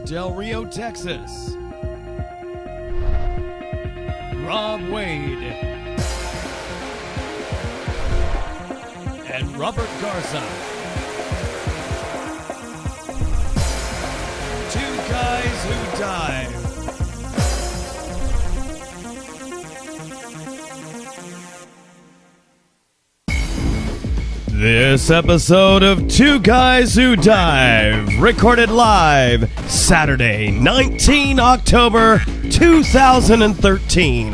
Del Rio, Texas. Rob Wade and Robert Garza. Two guys who dive. This episode of Two Guys Who Dive, recorded live Saturday, 19 October 2013.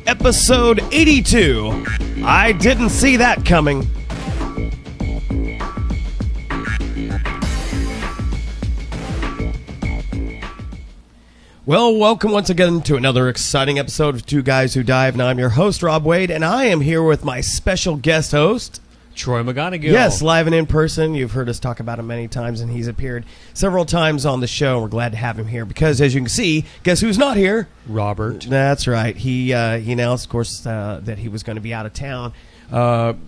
Episode 82. I didn't see that coming. Well, welcome once again to another exciting episode of Two Guys Who Dive. Now, I'm your host, Rob Wade, and I am here with my special guest host, Troy McGonagill. Yes, live and in person. You've heard us talk about him many times, and he's appeared several times on the show. We're glad to have him here because, as you can see, guess who's not here? Robert. That's right. He announced, of course, that he was going to be out of town,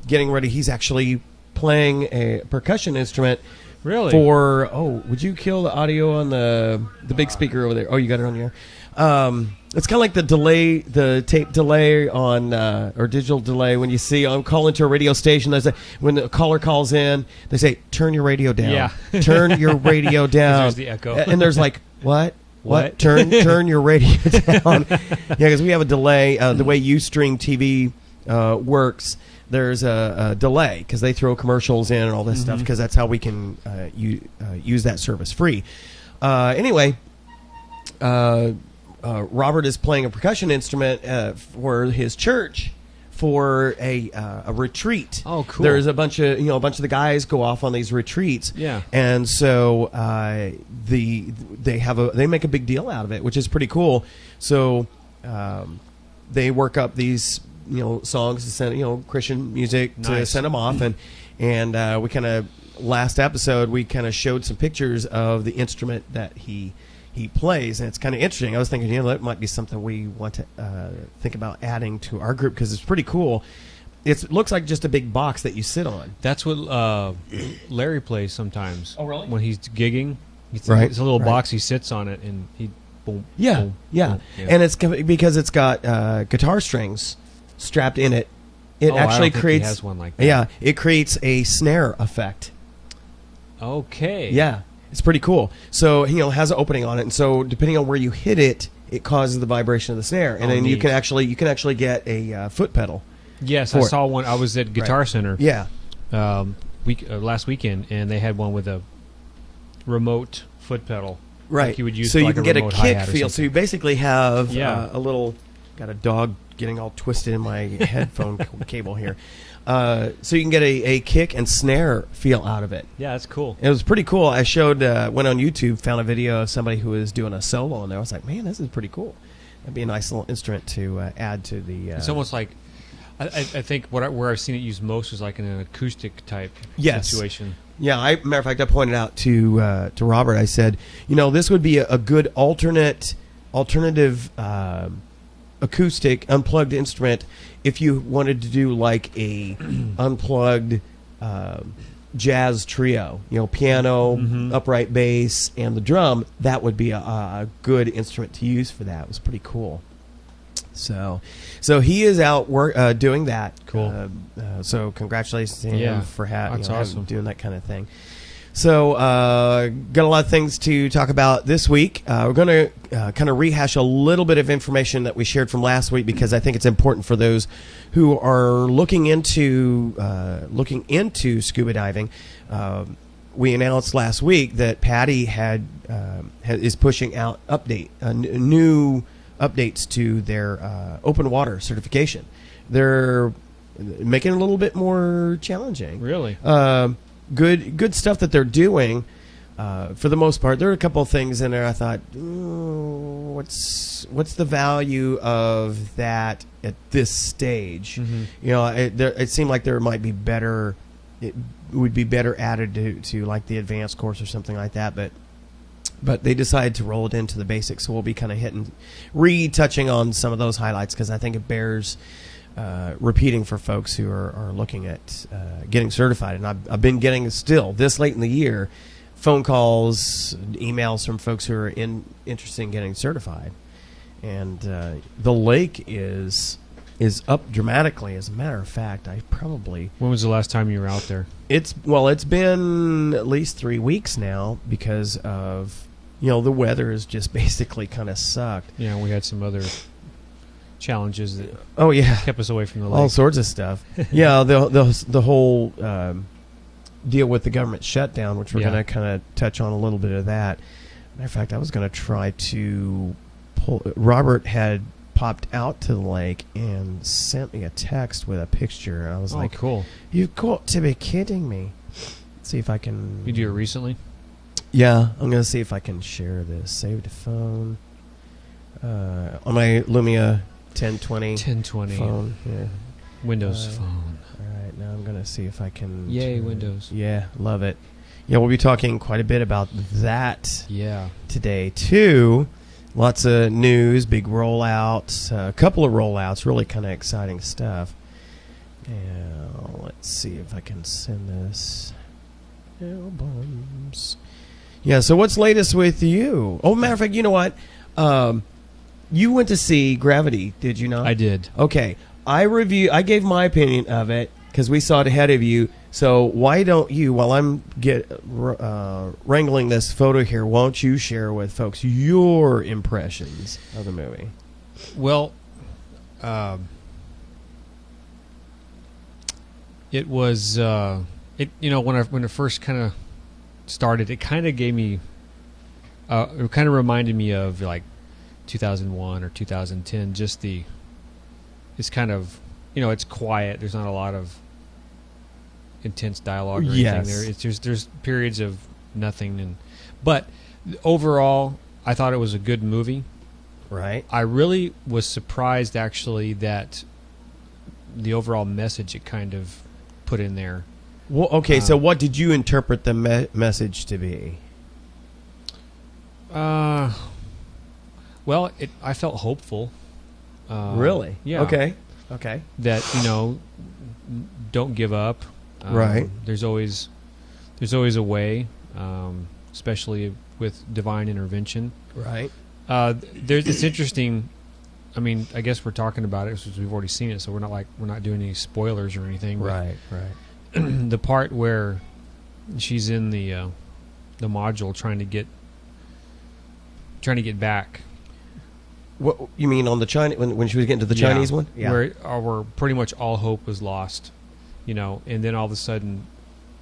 getting ready. He's actually playing a percussion instrument. Really? Would you kill the audio on the big speaker over there? Oh, you got it on your. It's kind of like the tape delay on, or digital delay when you see, I'm calling to a radio station, when the caller calls in, they say, turn your radio down. Yeah. Turn your radio down. There's the echo. And there's like, what? Turn your radio down. Yeah, because we have a delay. The way Ustream TV works, there's a delay because they throw commercials in and all this stuff because that's how we can use that service free. Anyway, Robert is playing a percussion instrument for his church for a retreat. Oh, cool! There's a bunch of the guys go off on these retreats. Yeah, and so they make a big deal out of it, which is pretty cool. So they work up these songs to send Christian music to send them off, and we kind of last episode we kind of showed some pictures of the instrument that he plays, and it's kind of interesting. I was thinking, that might be something we want to think about adding to our group because it's pretty cool. It looks like just a big box that you sit on. That's what Larry plays sometimes. Oh, really? When he's gigging, it's right. a little box. He sits on it, and he boom. Yeah, boom, yeah. boom, yeah. And it's because it's got guitar strings strapped in it. It actually I don't think creates. he has one like that. Yeah, it creates a snare effect. Okay. Yeah. It's pretty cool. So has an opening on it, and so depending on where you hit it, it causes the vibration of the snare, and then neat. you can actually get a foot pedal. Yes, I saw one. I was at Guitar Center. Yeah. Last weekend, and they had one with a remote foot pedal. Right. Like you would use so like you can a get a remote kick hi-hat or feel. So you basically have a little. Got a dog getting all twisted in my headphone cable here. So you can get a kick and snare feel out of it. Yeah, that's cool. It was pretty cool. I went on YouTube, found a video of somebody who was doing a solo on there. I was like, man, this is pretty cool. That'd be a nice little instrument to add to the... It's almost like, I think where I've seen it used most is like in an acoustic type situation. Yeah, matter of fact, I pointed out to Robert, I said, this would be a good alternative acoustic unplugged instrument if you wanted to do like a unplugged jazz trio, piano, upright bass, and the drum. That would be a good instrument to use for that. It was pretty cool. So he is out doing that. Cool. So congratulations to him for that's awesome. doing that kind of thing. So, got a lot of things to talk about this week. We're going to kind of rehash a little bit of information that we shared from last week because I think it's important for those who are looking into scuba diving. We announced last week that PADI is pushing out new updates to their open water certification. They're making it a little bit more challenging. Really? Good stuff that they're doing. For the most part, there are a couple of things in there I thought, what's the value of that at this stage? It seemed like there might be better. It would be better added to like the advanced course or something like that, but they decided to roll it into the basics. So we'll be kind of retouching on some of those highlights because I think it bears repeating for folks who are looking at getting certified. And I've been getting still this late in the year phone calls, emails from folks who are interested in getting certified. And the lake is up dramatically. As a matter of fact, When was the last time you were out there? It's been at least 3 weeks now because of the weather has just basically kind of sucked. Yeah, we had some other challenges that kept us away from the lake. All sorts of stuff. Yeah, the whole deal with the government shutdown, which we're going to kind of touch on a little bit of that. Matter of fact, I was going to try to pull. Robert had popped out to the lake and sent me a text with a picture. I was like, cool. You've got to be kidding me. Let's see if I can. You do it recently? Yeah, I'm going to see if I can share this. Save to phone. On my Lumia 1020 phone. Yeah. Windows phone. All right, now I'm going to see if I can. Yay, Windows. Yeah, love it. Yeah, we'll be talking quite a bit about that today, too. Lots of news, big rollouts, a couple of rollouts, really kind of exciting stuff. And let's see if I can send this. Albums. Yeah, so what's latest with you? Oh, matter of fact, you know what? You went to see Gravity, did you not? I did. Okay. I gave my opinion of it because we saw it ahead of you. So why don't you, while I'm wrangling this photo here, won't you share with folks your impressions of the movie? Well, it was when it first kind of started, it kind of gave me, it kind of reminded me of like 2001 or 2010. It's kind of, it's quiet. There's not a lot of intense dialogue or anything there. It's there's periods of nothing, but overall, I thought it was a good movie. Right. I really was surprised actually that the overall message it kind of put in there. Well, okay, so what did you interpret the message to be? Well, I felt hopeful. Really? Yeah. Okay. That don't give up. Right. There's always a way, especially with divine intervention. Right. It's interesting. I mean, I guess we're talking about it since we've already seen it, so we're not doing any spoilers or anything. Right. The part where she's in the module trying to get back. What you mean on the Chinese when she was getting to the Chinese one? Yeah. Where pretty much all hope was lost, and then all of a sudden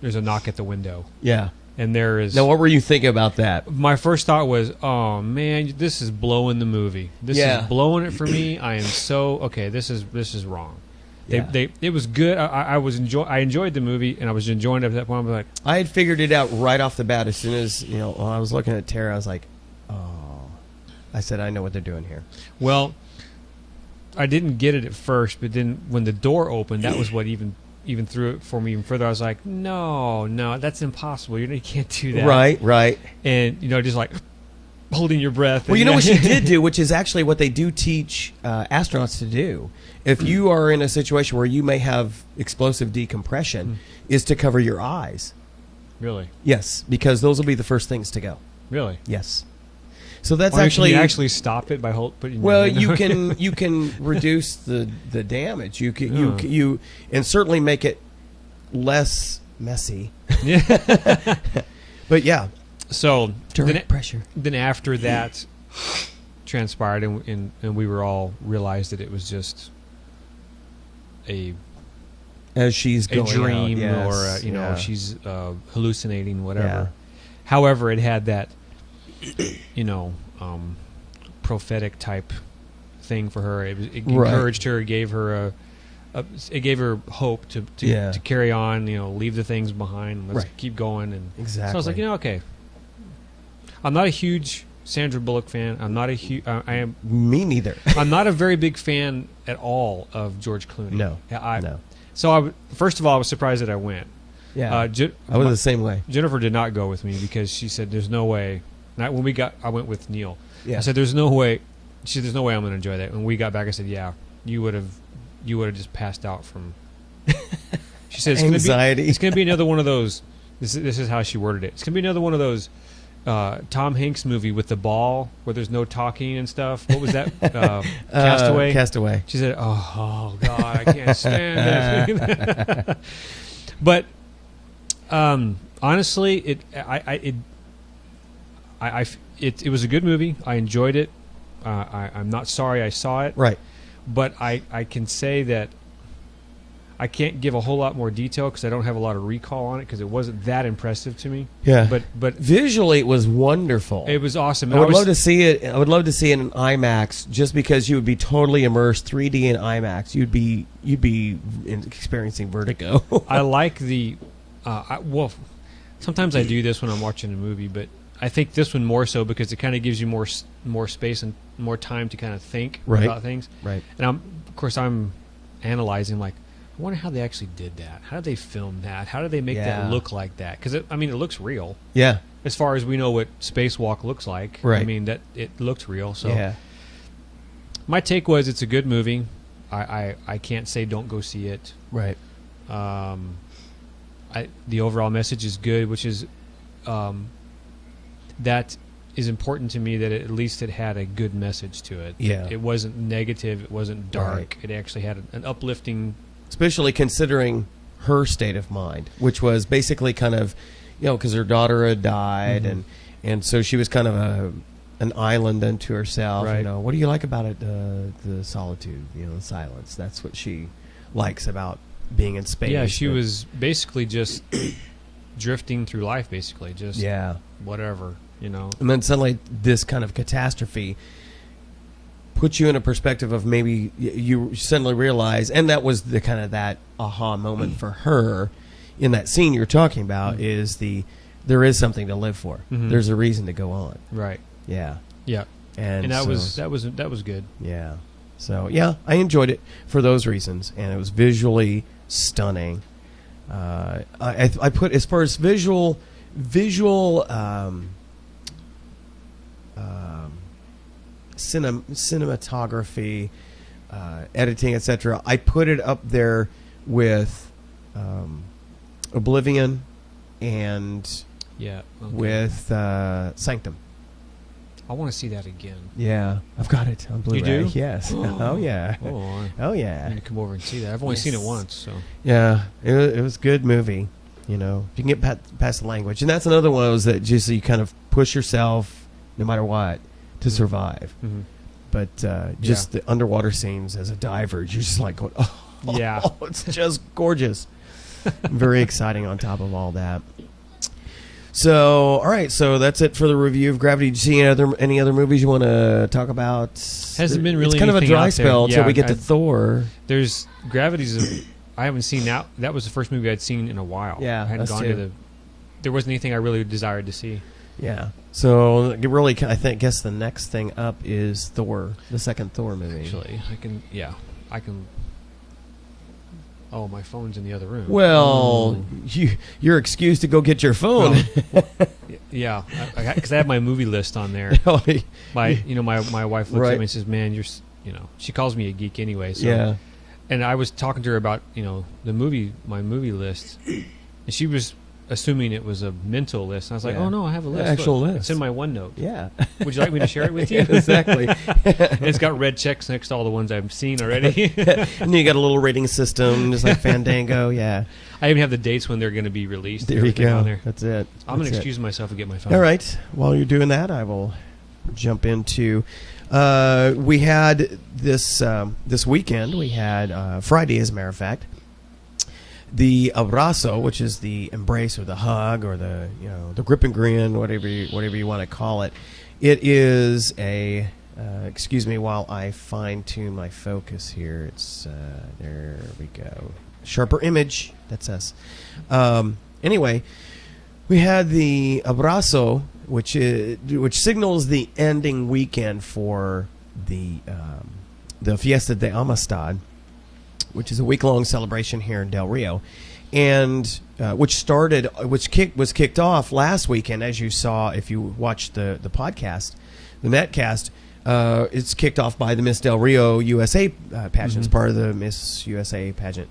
there's a knock at the window. Yeah. And there is. Now, what were you thinking about that? My first thought was, "Oh man, this is blowing the movie. This is blowing it for me. I am so okay. This is wrong." It was good. I enjoyed the movie, and I was enjoying it at that point. I was like, I had figured it out right off the bat as soon as when I was looking at Tara. I was like, oh, I said, I know what they're doing here. Well, I didn't get it at first, but then when the door opened, that was what even threw it for me even further. I was like, no, that's impossible. You can't do that. Right. And just like holding your breath. Well, what she did do, which is actually what they do teach astronauts to do. If you are in a situation where you may have explosive decompression, is to cover your eyes. Really? Yes, because those will be the first things to go. Really? Yes. So that's can you actually stop it by putting. Well, you can reduce the damage. You and certainly make it less messy. Yeah. But yeah. So direct pressure. Then after that transpired, and we were all realized that it was just as she's a going dream, out, or she's hallucinating, whatever. Yeah. However, it had that prophetic type thing for her. It encouraged her. It gave her it gave her hope to carry on. Leave the things behind. Let's keep going. And exactly. So I was like, okay. I'm not a huge Sandra Bullock fan. I'm not a huge. I am. Me neither. I'm not a very big fan at all of George Clooney. No. No. So first of all, I was surprised that I went. Yeah. I was the same way. Jennifer did not go with me because she said, "There's no way." I went with Neil. Yeah. I said, "There's no way." She said, "There's no way I'm going to enjoy that." When we got back, I said, "Yeah, you would have just passed out from." She said, "Anxiety." It's going to be another one of those. This is how she worded it. It's gonna be another one of those Tom Hanks movie with the ball where there's no talking and stuff. What was that? Castaway. Castaway. She said, "Oh God, I can't stand it." But honestly, it was a good movie. I enjoyed it. I'm not sorry I saw it. Right. But I can say that I can't give a whole lot more detail because I don't have a lot of recall on it because it wasn't that impressive to me. Yeah. But visually, it was wonderful. it was awesome. I would love to see it. I would love to see it in IMAX, just because you would be totally immersed. 3D in IMAX, you'd be experiencing vertigo. I like the. Well, sometimes I do this when I'm watching a movie, but I think this one more so because it kind of gives you more space and more time to kind of think about things. Right. And of course I'm analyzing, like, I wonder how they actually did that. How did they film that? How did they make that look like that? Because it looks real. Yeah. As far as we know, what Spacewalk looks like. Right. I mean, that it looked real. So my take was it's a good movie. I can't say don't go see it. Right. The overall message is good, which is that is important to me, that at least it had a good message to it. Yeah. It wasn't negative. It wasn't dark. Right. It actually had an uplifting. Especially considering her state of mind, which was basically kind of, because her daughter had died, and so she was kind of an island unto herself. Right. What do you like about it? The solitude, the silence. That's what she likes about being in space. Yeah, she was basically just drifting through life, basically, just whatever, And then suddenly this kind of catastrophe puts you in a perspective of maybe you suddenly realize, and that was the kind of that aha moment for her in that scene you're talking about, is there is something to live for. There's a reason to go on. Right. Yeah. Yeah. And that was good. Yeah. So I enjoyed it for those reasons, and it was visually stunning. I put, as far as visual cinematography, editing, etc., I put it up there with Oblivion and with Sanctum. I want to see that again. Yeah, I've got it on Blu-ray. You do? Yes. Oh yeah. Oh yeah. I need to come over and see that. I've only seen it once, so. Yeah, it was a good movie. If you can get past the language, and that's another one of those that just you kind of push yourself, no matter what, to survive. But just the underwater scenes as a diver, you're just like going, it's just gorgeous. Very exciting on top of all that. So, all right, so that's it for the review of Gravity. Did you see any other movies you want to talk about? Hasn't been really. It's kind of a dry spell until we get to Thor. There's Gravity's. I haven't seen that. That was the first movie I'd seen in a while. Yeah, I hadn't gone to there wasn't anything I really desired to see. Yeah. So really, I guess the next thing up is Thor, the second Thor movie. Actually, I can. Oh, my phone's in the other room. Well, you're excused to go get your phone. Yeah, because I have my movie list on there. My wife looks at me and says, "Man, you're," she calls me a geek anyway. So. Yeah. And I was talking to her about my movie list, and she was assuming it was a mental list. And I was like, "Oh no, I have a list. Actual list. It's in my OneNote. Yeah. Would you like me to share it with you?" Exactly. And it's got red checks next to all the ones I've seen already. And then you got a little rating system, just like Fandango. Yeah. I even have the dates when they're going to be released. There you go. On there. That's it. I'm going to excuse myself and get my phone. All right. While you're doing that, I will jump into. We had this weekend. We had Friday, as a matter of fact, the abrazo, which is the embrace or the hug or the grip and grin, whatever you want to call it. It is a excuse me while I fine tune my focus here. It's there we go. Sharper image. That's us. Anyway, we had the abrazo, which signals the ending weekend for the Fiesta de Amistad, which is a week-long celebration here in Del Rio, and was kicked off last weekend, as you saw if you watched the podcast, the netcast. It's kicked off by the Miss Del Rio USA pageant. It's part of the Miss USA pageant,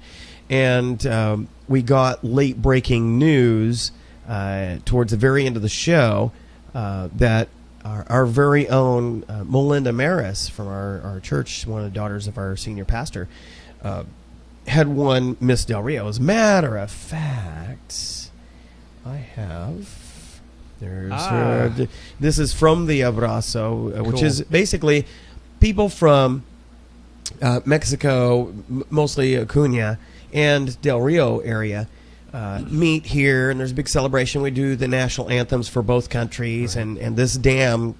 and we got late-breaking news towards the very end of the show that our very own Melinda Maris from our church, one of the daughters of our senior pastor, had won Miss Del Rio. As a matter of fact, I have... this is from the Abrazo, which is basically people from Mexico, mostly Acuña and Del Rio area, meet here, and there's a big celebration. We do the national anthems for both countries, right. and this dam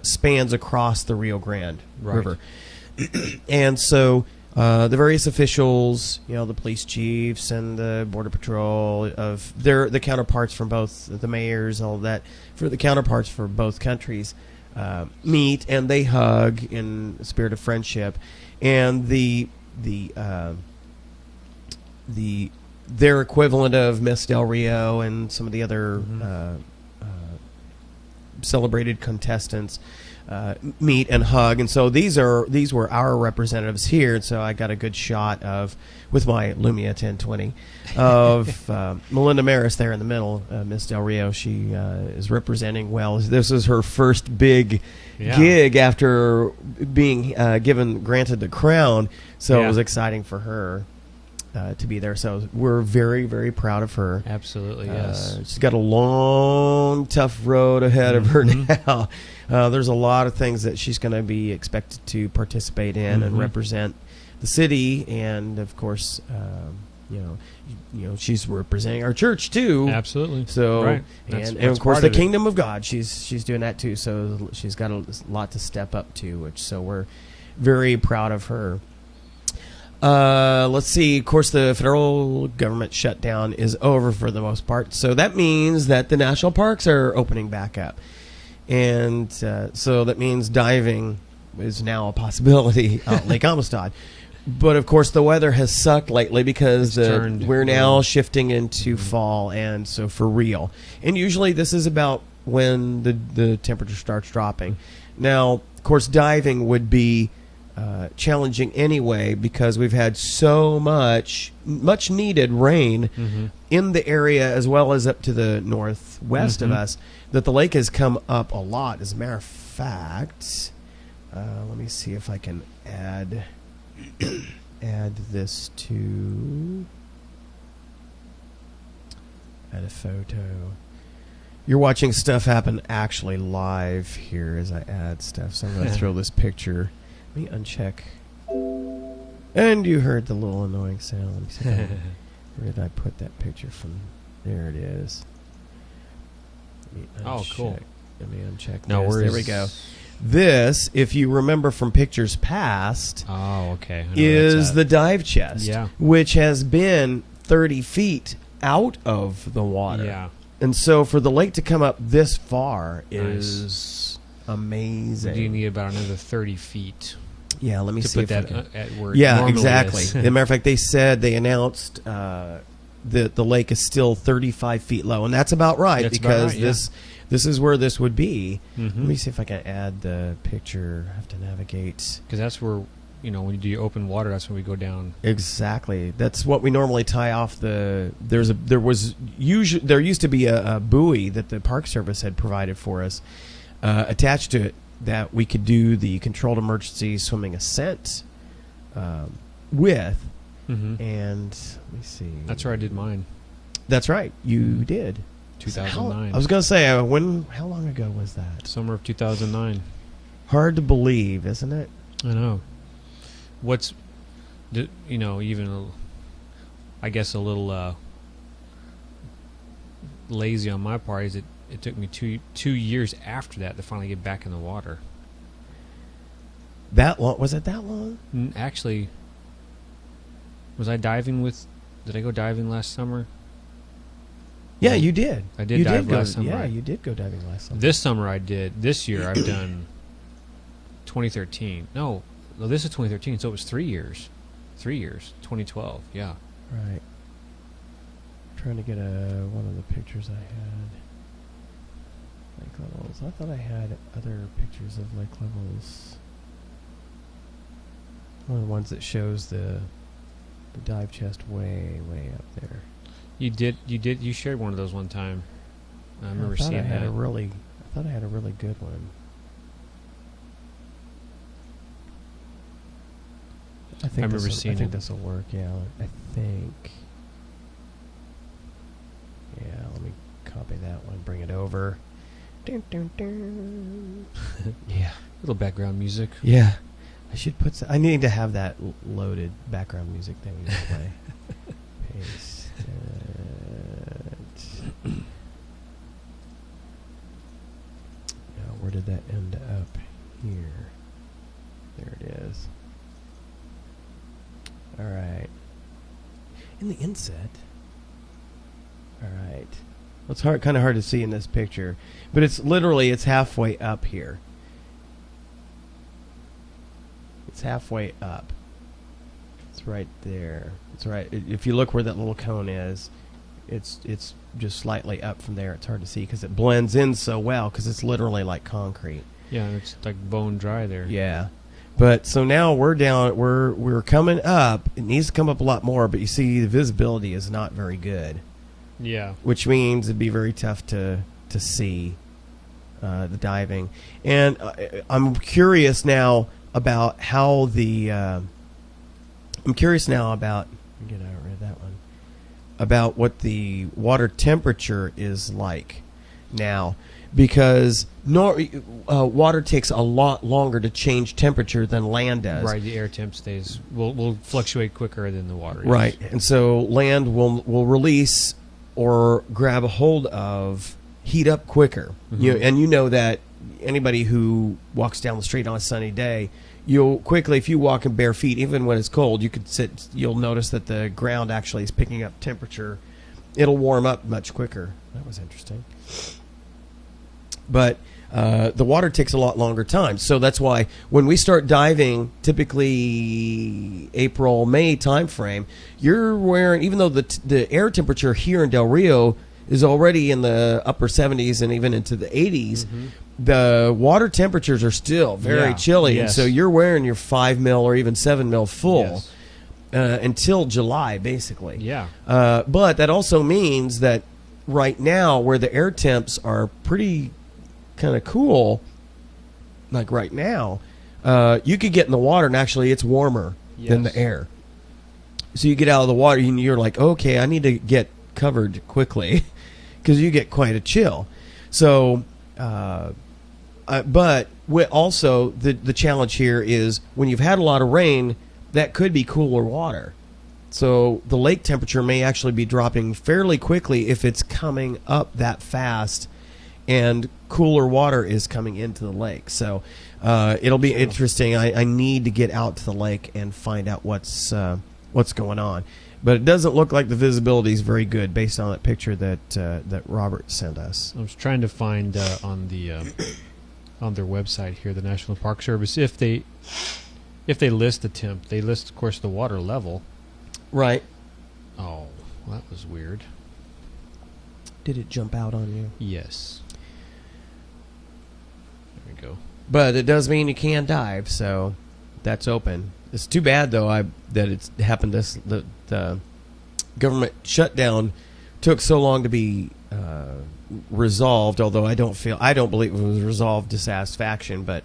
spans across the Rio Grande River. And so the various officials, the police chiefs and the border patrol, the counterparts from both the mayors, all of that, for the counterparts for both countries, meet and they hug in a spirit of friendship, and their equivalent of Miss Del Rio and some of the other celebrated contestants meet and hug, and so these were our representatives here, and so I got a good shot with my Lumia 1020 of Melinda Maris there in the middle. Miss Del Rio, she is representing well. This is her first big gig after being granted the crown, so it was exciting for her to be there. So we're very, very proud of her. Absolutely, yes. She's got a long, tough road ahead of her now. There's a lot of things that she's going to be expected to participate in and represent the city, and of course, she's representing our church too. Absolutely. So, right. and of course, the kingdom of God. She's doing that too. So she's got a lot to step up to, so we're very proud of her. Let's see. Of course, the federal government shutdown is over for the most part, so that means that the national parks are opening back up. And so that means diving is now a possibility out Lake Amistad. But, of course, the weather has sucked lately because we're now shifting into fall, and so for real. And usually this is about when the temperature starts dropping. Now, of course, diving would be challenging anyway because we've had so much needed rain in the area as well as up to the northwest of us, that the lake has come up a lot. As a matter of fact, let me see if I can add this to add a photo. You're watching stuff happen actually live here as I add stuff, so I'm going to throw this picture. Let me uncheck. And you heard the little annoying sound. Let me see. Where did I put that picture from? There it is. Oh, cool. Let me uncheck. No, there we go. This, if you remember from pictures past, is the dive chest, which has been 30 feet out of the water. Yeah. And so for the lake to come up this far is amazing. Do you need about another 30 feet? Yeah, let me see to put that at where it normally exactly. is. As a matter of fact, they announced that the lake is still 35 feet low, and that's about right because this is where this would be. Let me see if I can add the picture. I have to navigate because that's where when you do open water, that's when we go down. Exactly. That's what we normally tie off the. There used to be a buoy that the Park Service had provided for us attached to it, that we could do the controlled emergency swimming ascent with. And let me see. That's where I did mine. That's right. You did. 2009. I was going to say, how long ago was that? Summer of 2009. Hard to believe, isn't it? I know. What's, even, I guess, a little lazy on my part is it took me two years after that to finally get back in the water. That long? Was it that long? Actually, was I diving did I go diving last summer? Yeah, you did. I did dive last summer. Yeah, you did go diving last summer. This summer I did. This year I've done 2013. No, this is 2013, so it was 3 years. 3 years. 2012, yeah. Right. I'm trying to get one of the pictures I had. Lake levels. I thought I had other pictures of lake levels. One of the ones that shows the dive chest way up there. You shared one of those one time. I remember seeing that. I thought I had a really good one. I think this will work. Yeah, I think. Yeah, let me copy that one. Bring it over. Dun, dun, dun. Yeah, little background music. Yeah, I should put. I need to have that loaded background music that we play. Paste it. Now, where did that end up? Here. There it is. All right. In the inset. All right. Well, it's kind of hard to see in this picture, but it's halfway up here. It's halfway up. It's right there. It's right. If you look where that little cone is, it's just slightly up from there. It's hard to see because it blends in so well because it's literally like concrete. Yeah, it's like bone dry there. Yeah. But so now we're down. We're coming up. It needs to come up a lot more. But you see, the visibility is not very good. Yeah. Which means it'd be very tough to see the diving. And I'm curious now about how the. I'm curious now about. Get rid of that one. About what the water temperature is like now. Because water takes a lot longer to change temperature than land does. Right, the air temp will fluctuate quicker than the water is. Right, and so land will release or grab a hold of heat up quicker. Mm-hmm. And you know that anybody who walks down the street on a sunny day, you'll quickly, if you walk in bare feet, even when it's cold, you'll notice that the ground actually is picking up temperature. It'll warm up much quicker. That was interesting. But the water takes a lot longer time. So that's why when we start diving, typically April, May timeframe, you're wearing, even though the air temperature here in Del Rio is already in the upper 70s and even into the 80s, the water temperatures are still very chilly. Yes. And so you're wearing your 5 mil or even 7 mil full. Yes. Until July, basically. Yeah. But that also means that right now, where the air temps are pretty kind of cool, like right now, you could get in the water and actually it's warmer than the air. So you get out of the water and you're like, okay, I need to get covered quickly because you get quite a chill. So, but also the challenge here is when you've had a lot of rain, that could be cooler water. So the lake temperature may actually be dropping fairly quickly if it's coming up that fast and cooler water is coming into the lake. So it'll be interesting. I need to get out to the lake and find out what's going on. But it doesn't look like the visibility is very good based on that picture that Robert sent us. I was trying to find on their website here, the National Park Service, if they list the temp, they list, of course, the water level. Right. Oh, well, that was weird. Did it jump out on you? Yes. There we go. But it does mean you can dive, so that's open. It's too bad, though, that it's happened. The government shutdown took so long to be resolved. Although I don't believe it was resolved to satisfaction. But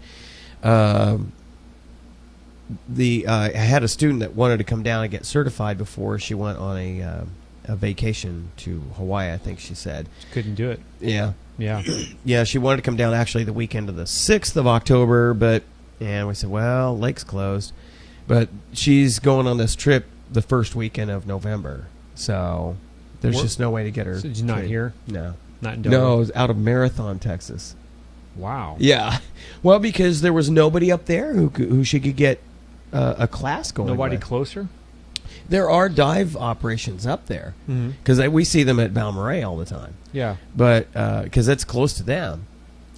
I had a student that wanted to come down and get certified before she went on a vacation to Hawaii. I think she said couldn't do it. Yeah. Yeah. She wanted to come down actually the weekend of the 6th of October, and we said, well, lake's closed. But she's going on this trip the first weekend of November, so there's just no way to get her. So she's not here? No. Not in Delaware? No, it was out of Marathon, Texas. Wow. Yeah. Well, because there was nobody up there who she could get a class going. Nobody with. Closer? There are dive operations up there because we see them at Balmorhea all the time. Yeah. But because that's close to them.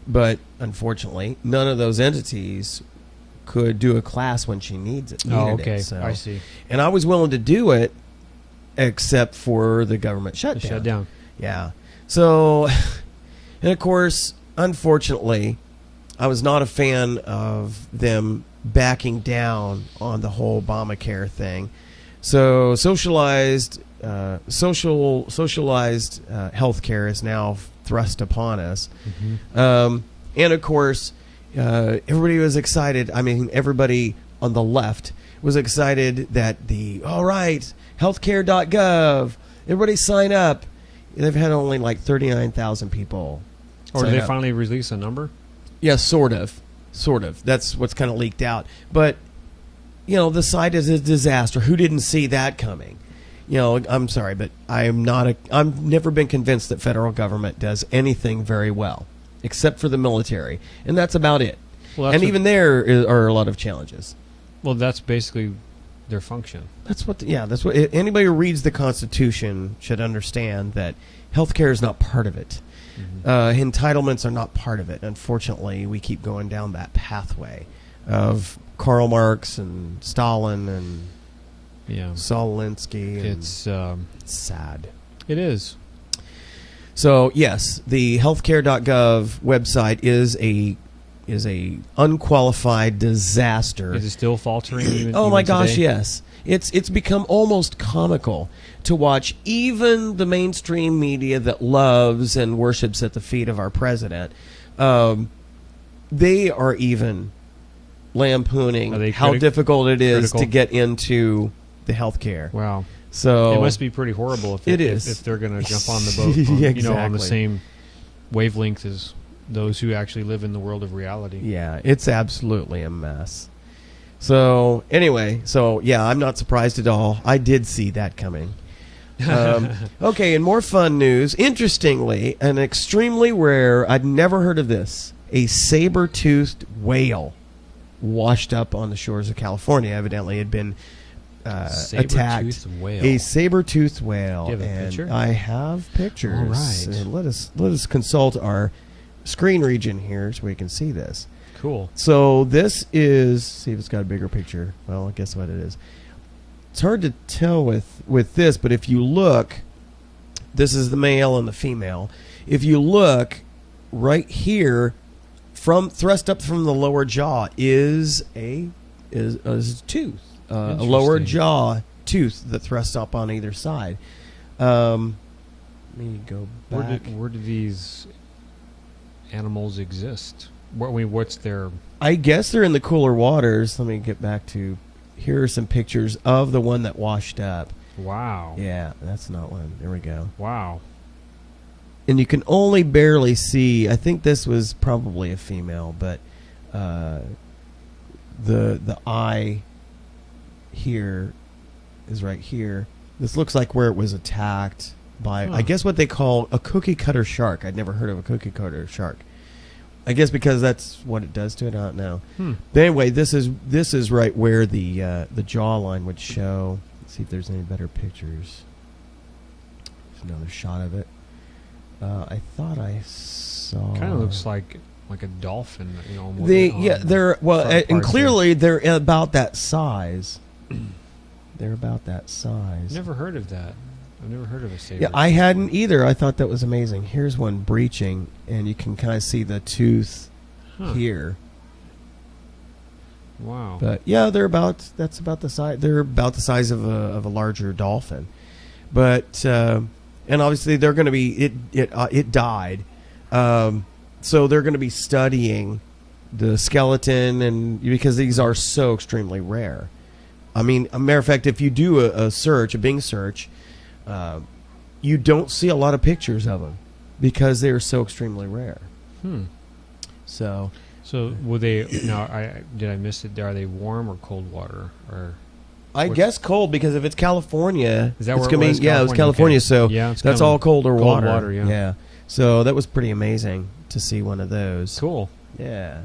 But unfortunately, none of those entities could do a class when she needed it. Okay. So. I see. And I was willing to do it except for the government shutdown. The shutdown. Yeah. So, and of course, unfortunately, I was not a fan of them backing down on the whole Obamacare thing. So socialized health care is now thrust upon us. And of course, everybody was excited. I mean, everybody on the left was excited that all right, healthcare.gov, everybody sign up. They've had only like 39,000 people. Or did they finally release a number? Yeah, sort of. That's what's kind of leaked out. But, the site is a disaster. Who didn't see that coming? I'm sorry, but I've never been convinced that federal government does anything very well, except for the military. And that's about it. Well, and even there are a lot of challenges. Well, that's basically their function. That's what anybody who reads the Constitution should understand, that healthcare is not part of it. Entitlements are not part of it. Unfortunately, we keep going down that pathway of Karl Marx and Stalin and Saul Alinsky. It's sad. It is. So yes, the healthcare.gov website is a unqualified disaster. Is it still faltering? Oh my gosh, today? yes. It's become almost comical to watch even the mainstream media that loves and worships at the feet of our president. They are even lampooning how difficult it is to get into the healthcare. Wow. So it must be pretty horrible if they're going to jump on the boat on, on the same wavelength as those who actually live in the world of reality. Yeah, it's absolutely a mess. So anyway, I'm not surprised at all. I did see that coming. Okay, and more fun news. Interestingly, an extremely rare, I'd never heard of this, a saber-toothed whale washed up on the shores of California. Evidently had been attacked. Whale. A saber-toothed whale. Do you have a picture? I have pictures. All right. Let us consult our screen region here so we can see this. Cool. So this is, see if it's got a bigger picture. Well, guess what it is. It's hard to tell with this, but if you look, this is the male and the female. If you look right here, thrust up from the lower jaw is a tooth, a lower jaw tooth that thrusts up on either side. Let me go back. Where do these animals exist? What's their... I guess they're in the cooler waters. Let me get back to... Here are some pictures of the one that washed up. Wow. Yeah, that's not one. There we go. Wow. And you can only barely see... I think this was probably a female, but the eye here is right here. This looks like where it was attacked by, I guess, what they call a cookie cutter shark. I'd never heard of a cookie cutter shark. I guess because that's what it does to it. I don't know. But anyway, this is right where the jawline would show. Let's see if there's any better pictures. There's another shot of it. I thought I saw. Kind of looks like a dolphin. And clearly they're about that size. They're about that size. Never heard of that. I've never heard of a saber. Yeah, I hadn't either. I thought that was amazing. Here's one breaching, and you can kind of see the tooth here. Wow. But yeah, that's about the size. They're about the size of a larger dolphin. But and obviously they're going to be it died. So they're going to be studying the skeleton, and because these are so extremely rare. I mean, a matter of fact, if you do a Bing search, you don't see a lot of pictures of them because they are so extremely rare. So will they? Now, did I miss it? Are they warm or cold water? Or I guess cold, because if it's California, is that it's where it was? Yeah, it was California. Okay. So that's all colder cold water. Yeah. So that was pretty amazing to see one of those. Cool. Yeah.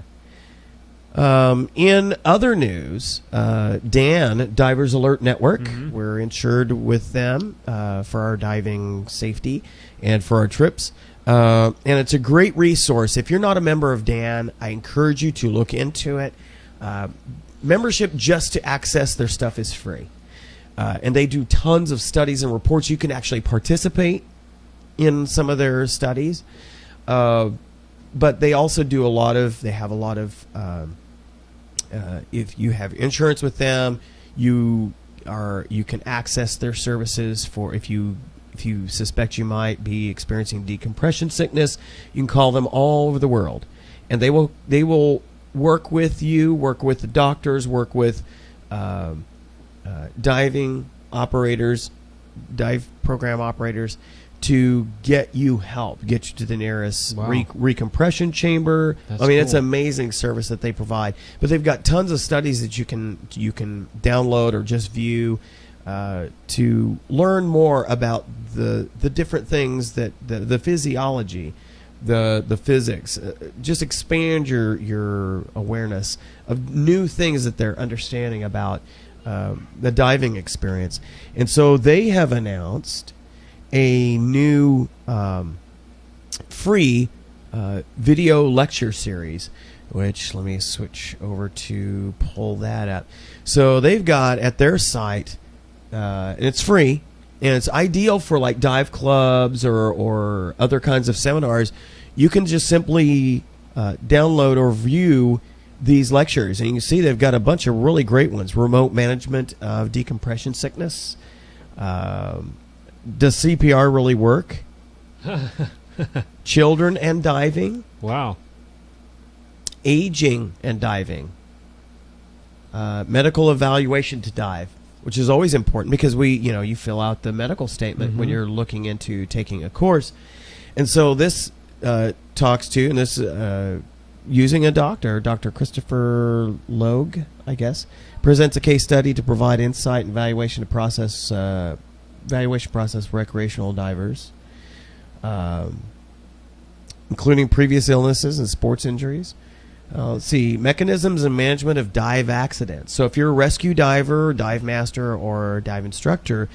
In other news, DAN, Divers Alert Network, we're insured with them for our diving safety and for our trips. And it's a great resource. If you're not a member of DAN, I encourage you to look into it. Membership just to access their stuff is free. And they do tons of studies and reports. You can actually participate in some of their studies. But they also do they have a lot of, if you have insurance with them, you can access their services for if you if you suspect you might be experiencing decompression sickness, you can call them all over the world, and they will work with you, work with the doctors, work with diving operators, dive program operators, to get you help, get you to the nearest recompression chamber. That's it's cool. an amazing service that they provide. But they've got tons of studies that you can download or just view to learn more about the different things that the physiology, the physics. Just expand your awareness of new things that they're understanding about the diving experience. And so they have announced a new free video lecture series, which let me switch over to pull that up. So they've got at their site, and it's free, and it's ideal for like dive clubs or other kinds of seminars. You can just simply download or view these lectures, and you can see they've got a bunch of really great ones. Remote management of decompression sickness. Does CPR really work? Children and diving. Wow. Aging and diving. Medical evaluation to dive, which is always important because you fill out the medical statement when you're looking into taking a course. And so this talks to, and this using a doctor, Dr. Christopher Logue, I guess, presents a case study to provide insight and evaluation process for recreational divers, including previous illnesses and sports injuries. Let's see, mechanisms and management of dive accidents. So if you're a rescue diver, dive master, or dive instructor,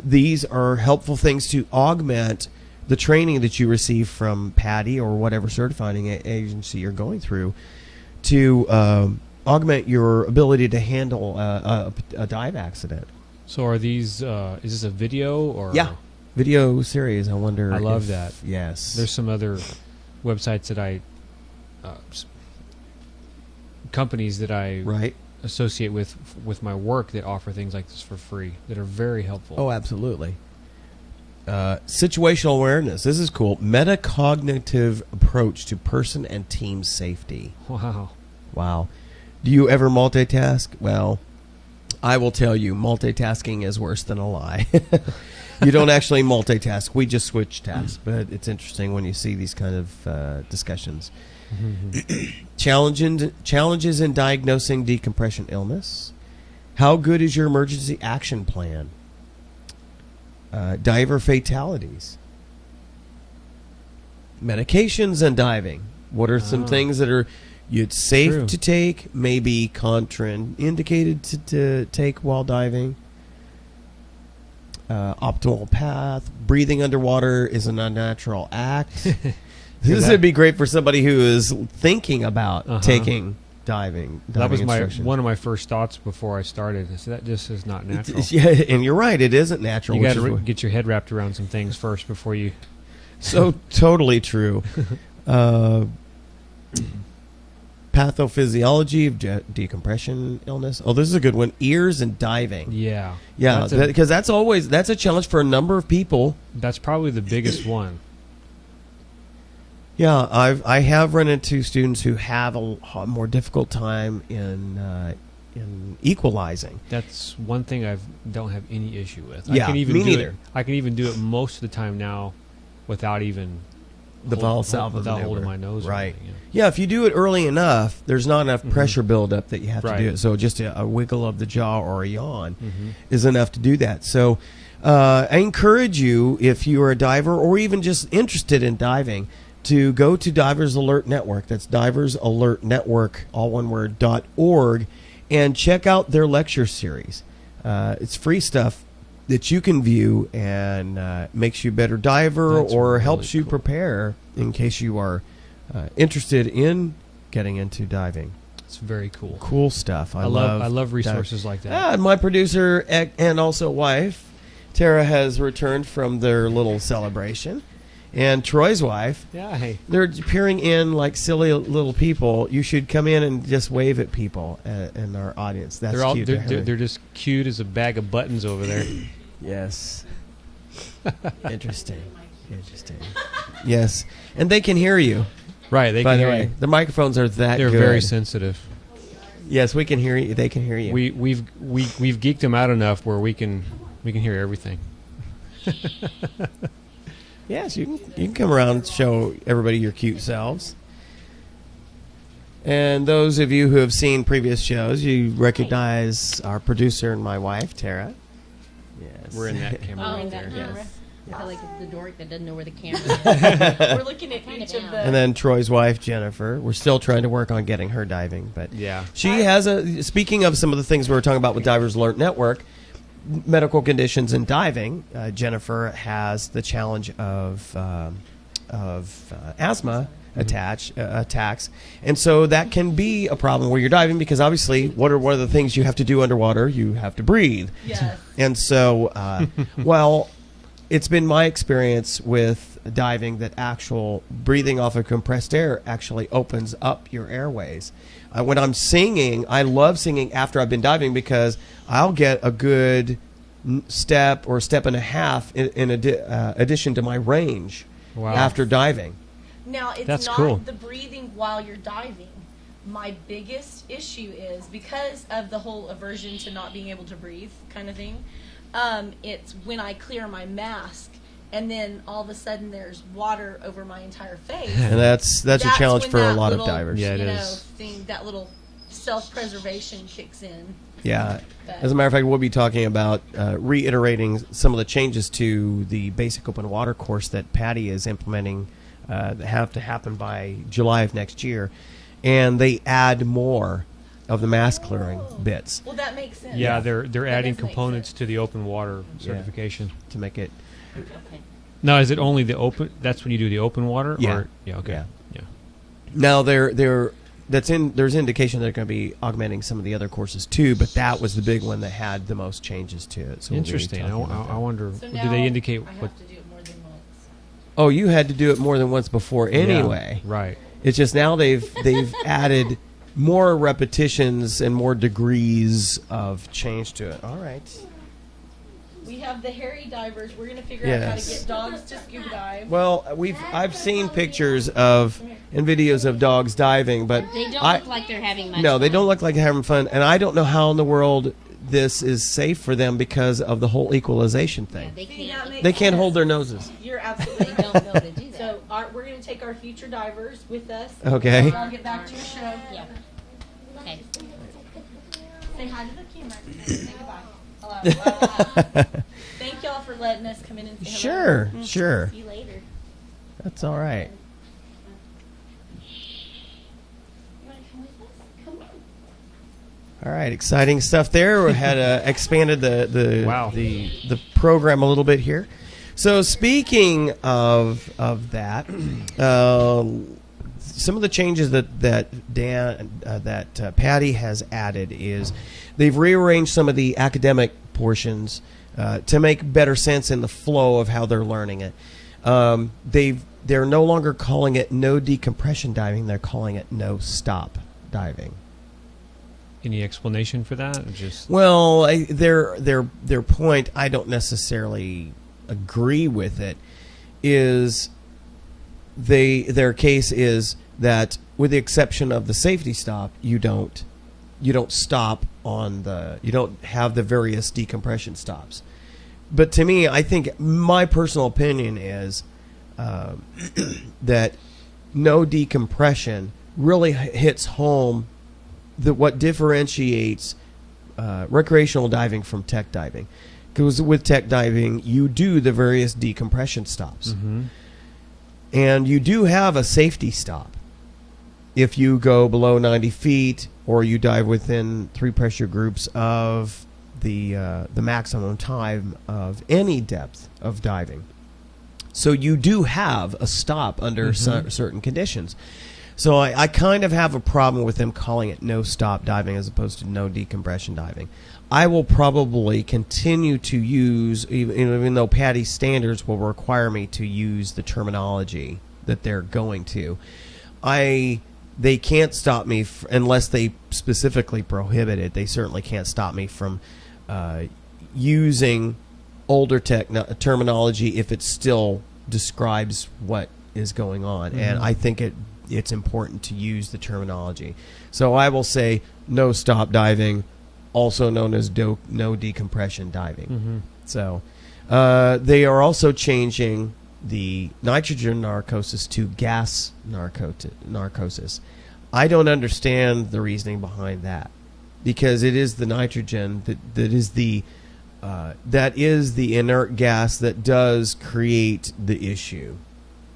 these are helpful things to augment the training that you receive from PADI or whatever certifying agency you're going through to augment your ability to handle a dive accident. So are these, is this a video or? Yeah, video series. I wonder. I love that. Yes. There's some other websites that companies that I associate with my work that offer things like this for free that are very helpful. Oh, absolutely. Situational awareness. This is cool. Metacognitive approach to person and team safety. Wow. Do you ever multitask? Well, I will tell you, multitasking is worse than a lie. You don't actually multitask. We just switch tasks. But it's interesting when you see these kind of discussions. Challenges in diagnosing decompression illness. How good is your emergency action plan? Diver fatalities. Medications and diving. What are some things that are safe to take, maybe contraindicated to take while diving? Optimal path. Breathing underwater is an unnatural act. This would be great for somebody who is thinking about taking diving. That was one of my first thoughts before I started. I said, that just is not natural. Yeah, and you're right. It isn't natural. You got to get your head wrapped around some things first before you. So totally true. Pathophysiology of decompression illness. Oh, this is a good one. Ears and diving. Yeah. Yeah, because that's a challenge for a number of people. That's probably the biggest one. Yeah, I have run into students who have a more difficult time in equalizing. That's one thing I don't have any issue with. Yeah, me neither. I can even do it most of the time now without even without holding my nose. Right. Yeah, if you do it early enough, there's not enough pressure buildup that you have to do it. So just a wiggle of the jaw or a yawn is enough to do that. So I encourage you, if you are a diver or even just interested in diving, to go to Divers Alert Network. That's Divers Alert Network, all one word, .org, and check out their lecture series. It's free stuff that you can view and makes you a better diver. That's or really helps you prepare in case you are interested in getting into diving. It's very cool. Cool stuff. I love resources like that. And my producer and also wife, Tara, has returned from their little celebration. And Troy's wife, they're appearing in like silly little people. You should come in and just wave at people in our audience. That's cute. They're just cute as a bag of buttons over there. Yes. Interesting. Yes, and they can hear you. Right. They By can the hear way, you. the microphones are that They're good. very sensitive. Yes, we can hear you. They can hear you. We've geeked them out enough where we can hear everything. Yes, you can come around and show everybody your cute selves. And those of you who have seen previous shows, you recognize our producer and my wife, Tara. Yes. We're in that camera Oh, right in there. that camera. Yes. I feel like the dork that doesn't know where the camera is. We're looking at each of the... And then Troy's wife, Jennifer. We're still trying to work on getting her diving. But Yeah. she has a... Speaking of some of the things we were talking about with Divers Alert Network, medical conditions in diving, Jennifer has the challenge of asthma attacks, and so that can be a problem where you're diving because obviously what are the things you have to do underwater? You have to breathe. Yes. And so well, it's been my experience with diving that actual breathing off of compressed air actually opens up your airways. When I'm singing, I love singing after I've been diving because I'll get a good step or step and a half in addition to my range Wow. after diving. Now, it's That's not cool. the breathing while you're diving. My biggest issue is because of the whole aversion to not being able to breathe kind of thing. It's when I clear my mask and then all of a sudden there's water over my entire face. And that's a challenge when for a that lot little, of divers. Yeah, it you know, is. thing, that little self-preservation kicks in. Yeah. But- As a matter of fact, we'll be talking about reiterating some of the changes to the basic open water course that PADI is implementing that have to happen by July of next year. And they add more of the mask clearing bits Well, that makes sense. Yeah, they're That adding does make components sense. to the open water certification. to make it. Okay. Now, is it only the open? That's when you do the open water. Yeah. Or, yeah. Okay. Yeah. Yeah. Now there's indication they're going to be augmenting some of the other courses too, but that was the big one that had the most changes to it. So we'll be Interesting. talking about that. I wonder. So Do now they indicate I what? have to do it more than once. Oh, you had to do it more than once before anyway. Yeah, right. It's just now they've added more repetitions and more degrees of change to it. All right. We have the hairy divers. We're going to figure out how to Yes. get dogs to scuba dive. Well, I've seen pictures of and videos of dogs diving, but They don't I- look like they're having much no, they fun. don't look like they're having fun, and I don't know how in the world this is safe for them because of the whole equalization Yeah, thing. they See, that can't. makes They can't sense. hold their noses. You're absolutely They don't know to do that. So we're going to take our future divers with us. Okay. I'll get back to your show. Yeah. Okay. Say hi to the camera. Say goodbye. Hello. Thank y'all for letting us come in and say hello. Sure. See you later. That's all right. You want to come with us? Come on. All right, exciting stuff there. We had expanded the Wow. the program a little bit here. So speaking of that, some of the changes that PADI has added is they've rearranged some of the academic portions to make better sense in the flow of how they're learning it. They're no longer calling it no decompression diving; they're calling it no stop diving. Any explanation for that? Or just Well, their point, I don't necessarily agree with it, is their case is that with the exception of the safety stop, you don't stop you don't have the various decompression stops. But to me, I think my personal opinion is that no decompression really hits home what differentiates recreational diving from tech diving. Because with tech diving, you do the various decompression stops. Mhm. And you do have a safety stop. If you go below 90 feet or you dive within 3 pressure groups of the maximum time of any depth of diving. So you do have a stop under certain conditions. So I kind of have a problem with them calling it no stop diving as opposed to no decompression diving. I will probably continue to use, even though PADI standards will require me to use the terminology that they're going to. They can't stop me unless they specifically prohibit it. They certainly can't stop me from using older terminology if it still describes what is going on. And I think it's important to use the terminology. So I will say no stop diving, also known as no decompression diving. So they are also changing the nitrogen narcosis to gas narcosis. I don't understand the reasoning behind that, because it is the nitrogen that is the inert gas that does create the issue.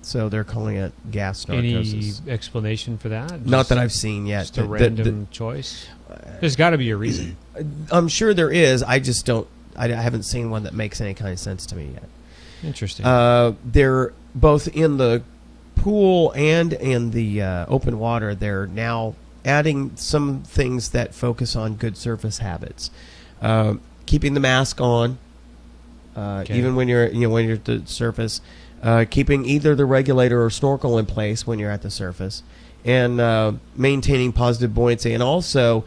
So they're calling it gas narcosis. Any explanation for that? Not that I've seen yet. Just a random choice? There's got to be a reason. I'm sure there is. I just don't. I haven't seen one that makes any kind of sense to me yet. Interesting. They're both in the pool and in the open water. They're now adding some things that focus on good surface habits. Keeping the mask on, even when you're at the surface. Keeping either the regulator or snorkel in place when you're at the surface, and maintaining positive buoyancy, and also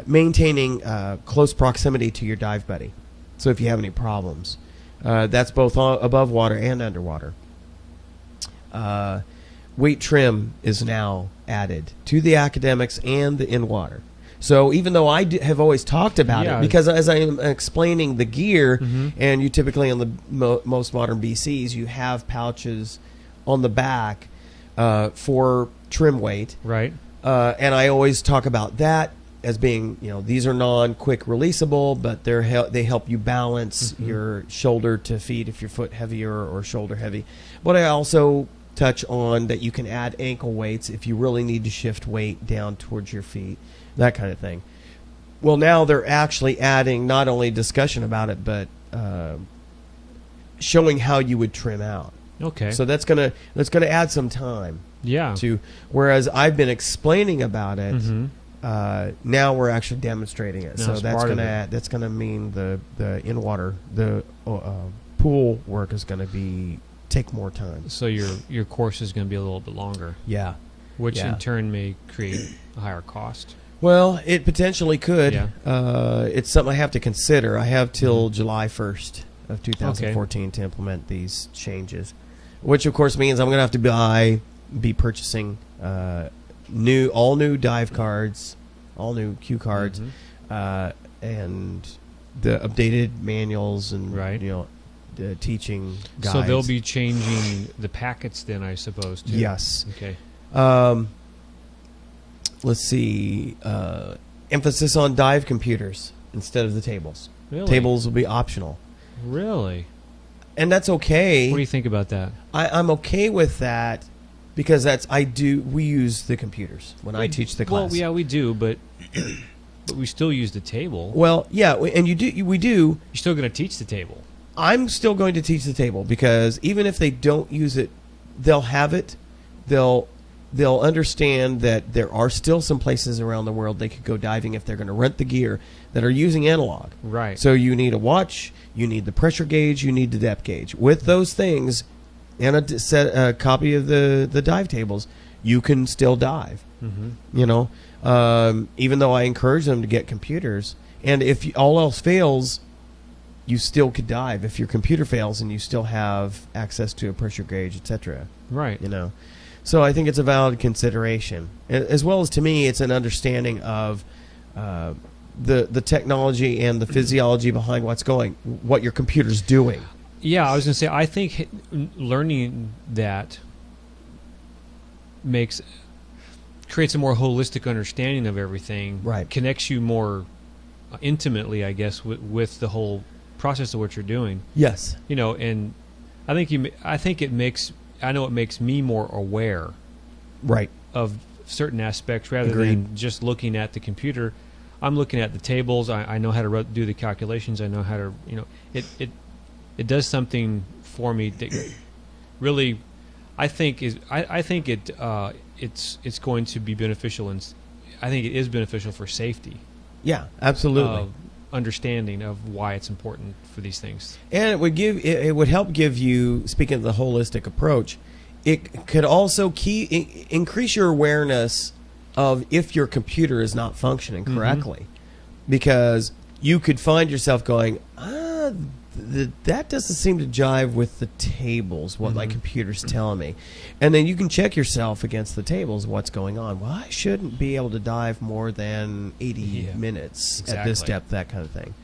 maintaining close proximity to your dive buddy. So if you have any problems, that's both above water and underwater. Weight trim is now added to the academics and the in-water. So even though I have always talked about it, because as I am explaining the gear, and you typically on the most modern BCs, you have pouches on the back for trim weight. Right. And I always talk about that as being, these are non-quick releasable, but they help you balance your shoulder to feet if your foot heavier or shoulder heavy. But I also touch on that you can add ankle weights if you really need to shift weight down towards your feet, that kind of thing. Well, now they're actually adding not only discussion about it, but showing how you would trim out. Okay. So that's gonna add some time. Yeah. To whereas I've been explaining about it, now we're actually demonstrating it. So that's gonna mean the in water pool work is gonna take more time. So your course is going to be a little bit longer. Yeah. Which in turn may create a higher cost. Well, it potentially could. Yeah. It's something I have to consider. I have till July 1st of 2014 to implement these changes, which of course means I'm going to have to be purchasing all new dive cards, all new cue cards, and the updated manuals and teaching guides. So they'll be changing the packets then, I suppose, too? Yes. Okay. Let's see. Emphasis on dive computers instead of the tables. Really? Tables will be optional. Really? And that's okay. What do you think about that? I'm okay with that because we use the computers when I teach the class. Well, yeah, we do, but we still use the table. Well, yeah, and we do. You're still going to teach the table. I'm still going to teach the table because even if they don't use it, they'll have it. They'll understand that there are still some places around the world they could go diving if they're going to rent the gear that are using analog. Right. So you need a watch, you need the pressure gauge, you need the depth gauge. With those things and a copy of the dive tables, you can still dive. Even though I encourage them to get computers. And if all else fails, you still could dive if your computer fails and you still have access to a pressure gauge, etc. Right. So I think it's a valid consideration, as well as to me, it's an understanding of the technology and the physiology behind what your computer's doing. Yeah, I was going to say, I think learning that creates a more holistic understanding of everything. Right. Connects you more intimately, I guess, with the whole process of what you're doing. Yes. And I think it makes me more aware, right, of certain aspects rather Agreed. than just looking at the computer. I'm looking at the tables. I know how to do the calculations. I know how to, it does something for me that really, I think it's going to be beneficial, and I think it is beneficial for safety. Yeah, absolutely. Understanding of why it's important for these things, and it would help give you. Speaking of the holistic approach, it could also increase your awareness of if your computer is not functioning correctly, because you could find yourself going, that doesn't seem to jive with the tables, what my Mm-hmm. computer's telling me. And then you can check yourself against the tables what's going on. Well, I shouldn't be able to dive more than 80 minutes at this exactly. depth, that kind of thing.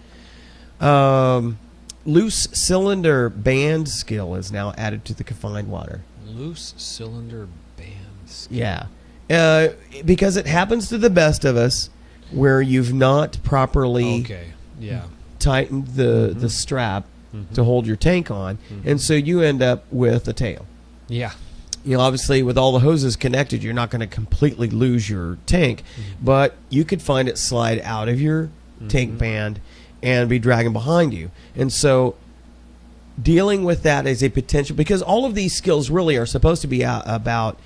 Loose cylinder band skill is now added to the confined water. Loose cylinder bands. Yeah. Because it happens to the best of us where you've not properly Okay. Yeah. tightened the strap to hold your tank on, and so you end up with a tail. Yeah. You know, obviously, with all the hoses connected, you're not going to completely lose your tank, but you could find it slide out of your tank band and be dragging behind you. And so dealing with that as a potential, because all of these skills really are supposed to be about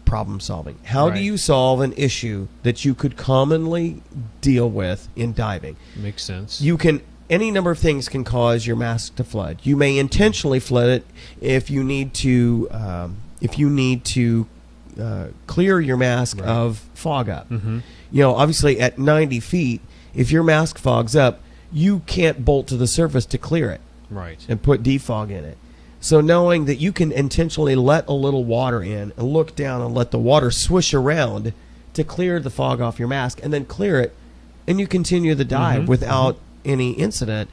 problem solving. How do Right. you solve an issue that you could commonly deal with in diving? Makes sense. You can, any number of things can cause your mask to flood. You may intentionally flood it if you need to clear your mask Right. of fog up. Mm-hmm. You know, obviously at 90 feet, if your mask fogs up, you can't bolt to the surface to clear it Right. and put defog in it. So knowing that you can intentionally let a little water in and look down and let the water swish around to clear the fog off your mask and then clear it, and you continue the dive without any incident.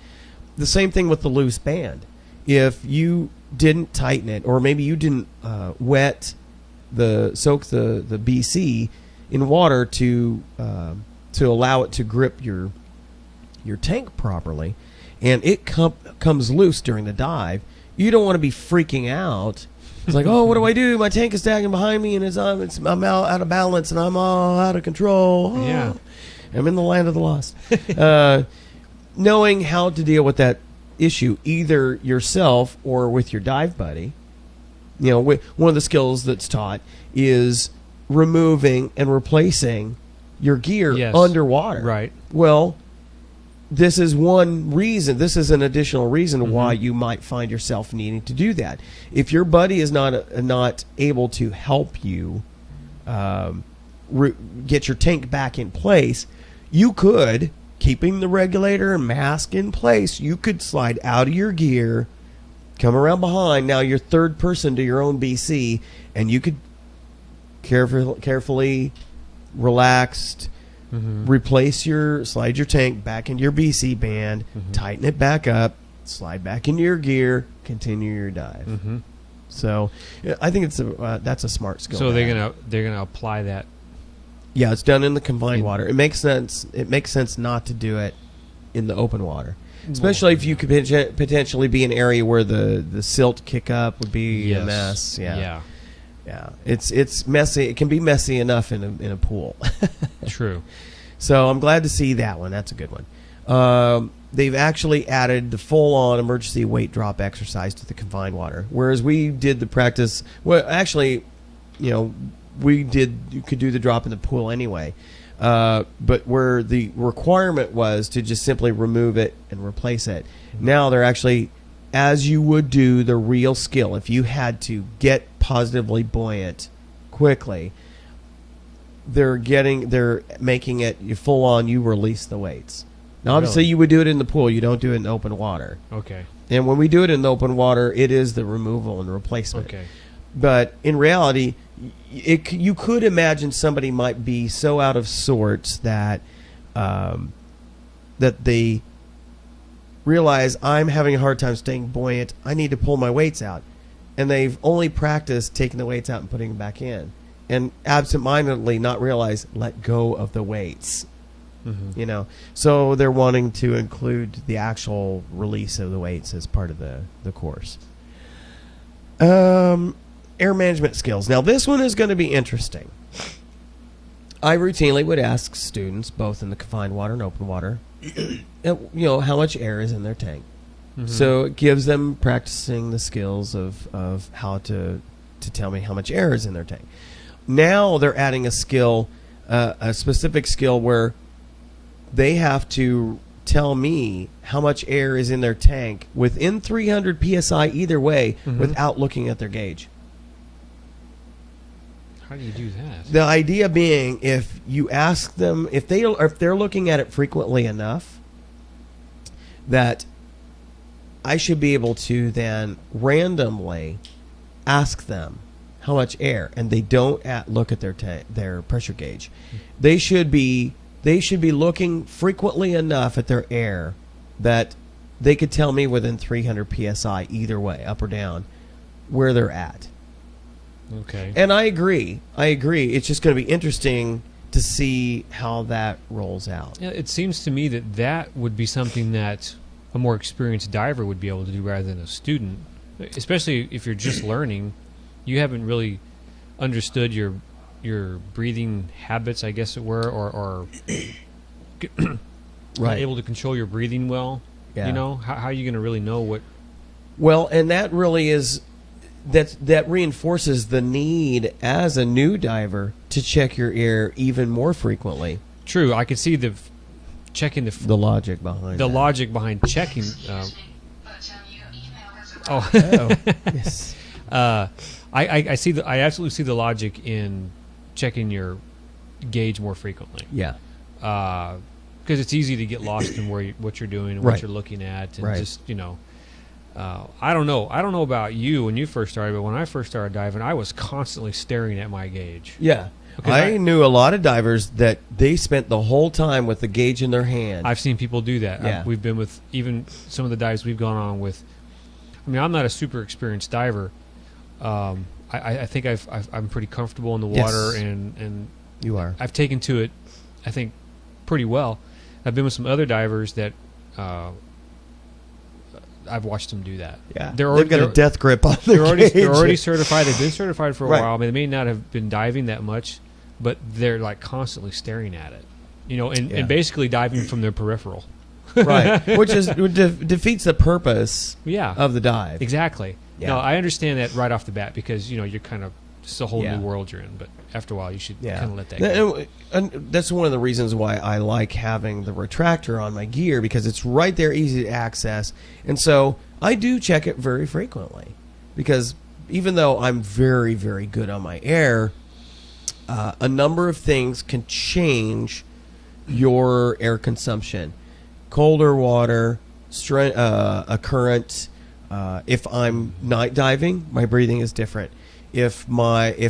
The same thing with the loose band. If you didn't tighten it, or maybe you didn't soak the BC in water to allow it to grip your tank properly, and it comes loose during the dive, you don't want to be freaking out. It's like, oh, what do I do? My tank is dragging behind me, and I'm out of balance, and I'm all out of control. Oh, Yeah. I'm in the land of the lost. Knowing how to deal with that issue, either yourself or with your dive buddy. You know, one of the skills that's taught is removing and replacing your gear Yes. underwater. Right. Well, this is one reason. This is an additional reason why you might find yourself needing to do that. If your buddy is not able to help you get your tank back in place, you could, keeping the regulator and mask in place, you could slide out of your gear, come around behind. Now you're third person to your own BC, and you could carefully, relaxed, slide your tank back into your BC band, tighten it back up, slide back into your gear, continue your dive. So I think that's a smart skill. So to they're have. gonna apply that. Yeah, it's done in the confined water. It makes sense. It makes sense not to do it in the open water, especially if you could potentially be an area where the silt kick up would be a mess. Yeah. It's messy. It can be messy enough in a pool. True. So I'm glad to see that one. That's a good one. They've actually added the full-on emergency weight drop exercise to the confined water, whereas we did the practice. Well, actually, you know, you could do the drop in the pool anyway, but where the requirement was to just simply remove it and replace it. Now they're actually, as you would do the real skill, if you had to get positively buoyant quickly, they're making it full on. You release the weights. Now, obviously, Really? you would do it in the pool. You don't do it in open water. Okay. And when we do it in open water, it is the removal and replacement. Okay. But in reality, you could imagine somebody might be so out of sorts that that they realize, I'm having a hard time staying buoyant. I need to pull my weights out. And they've only practiced taking the weights out and putting them back in. And absentmindedly not realize, let go of the weights. You know, so they're wanting to include the actual release of the weights as part of the course. Air management skills. Now, this one is going to be interesting. I routinely would ask students, both in the confined water and open water, how much air is in their tank. So it gives them practicing the skills of how to tell me how much air is in their tank. Now they're adding a skill, a specific skill where they have to tell me how much air is in their tank within 300 psi either way without looking at their gauge. How do you do that? The idea being, if you ask them, if they're looking at it frequently enough, that I should be able to then randomly ask them how much air, and they don't look at their pressure gauge. They should be looking frequently enough at their air that they could tell me within 300 psi either way, up or down, where they're at. Okay. And I agree. It's just going to be interesting to see how that rolls out. Yeah, it seems to me that would be something that a more experienced diver would be able to do rather than a student, especially if you're just learning. You haven't really understood your breathing habits, I guess it were, or Right. able to control your breathing well. Yeah. You know, how are you going to really know what? Well, and that really is that reinforces the need as a new diver to check your air even more frequently. True, I could see checking The logic behind the that. logic behind checking. Oh, Yes. I see. I absolutely see the logic in checking your gauge more frequently. Yeah. Because it's easy to get lost in what you're doing and Right. what you're looking at, and Right. just I don't know. I don't know about you when you first started, but when I first started diving, I was constantly staring at my gauge. Yeah. Okay, I knew a lot of divers that they spent the whole time with the gauge in their hand. I've seen people do that. Yeah. We've been with even some of the dives we've gone on with. I mean, I'm not a super experienced diver. I think I'm pretty comfortable in the water, Yes. and You are. I've taken to it, I think, pretty well. I've been with some other divers that I've watched them do that. Yeah. They've got a death grip on their they're gauge. already certified. They've been certified for a Right. while. I mean, they may not have been diving that much, but they're like constantly staring at it, and Yeah. basically diving from their peripheral. Right. Which defeats the purpose Yeah, of the dive. exactly. Yeah. No, I understand that right off the bat because you're kind of it's a whole Yeah. new world you're in. But after a while, you should Yeah. kind of let that go. And that's one of the reasons why I like having the retractor on my gear, because it's right there, easy to access. And so I do check it very frequently, because even though I'm very, very good on my air, a number of things can change your air consumption. Colder water, a current. If I'm night diving, my breathing is different. If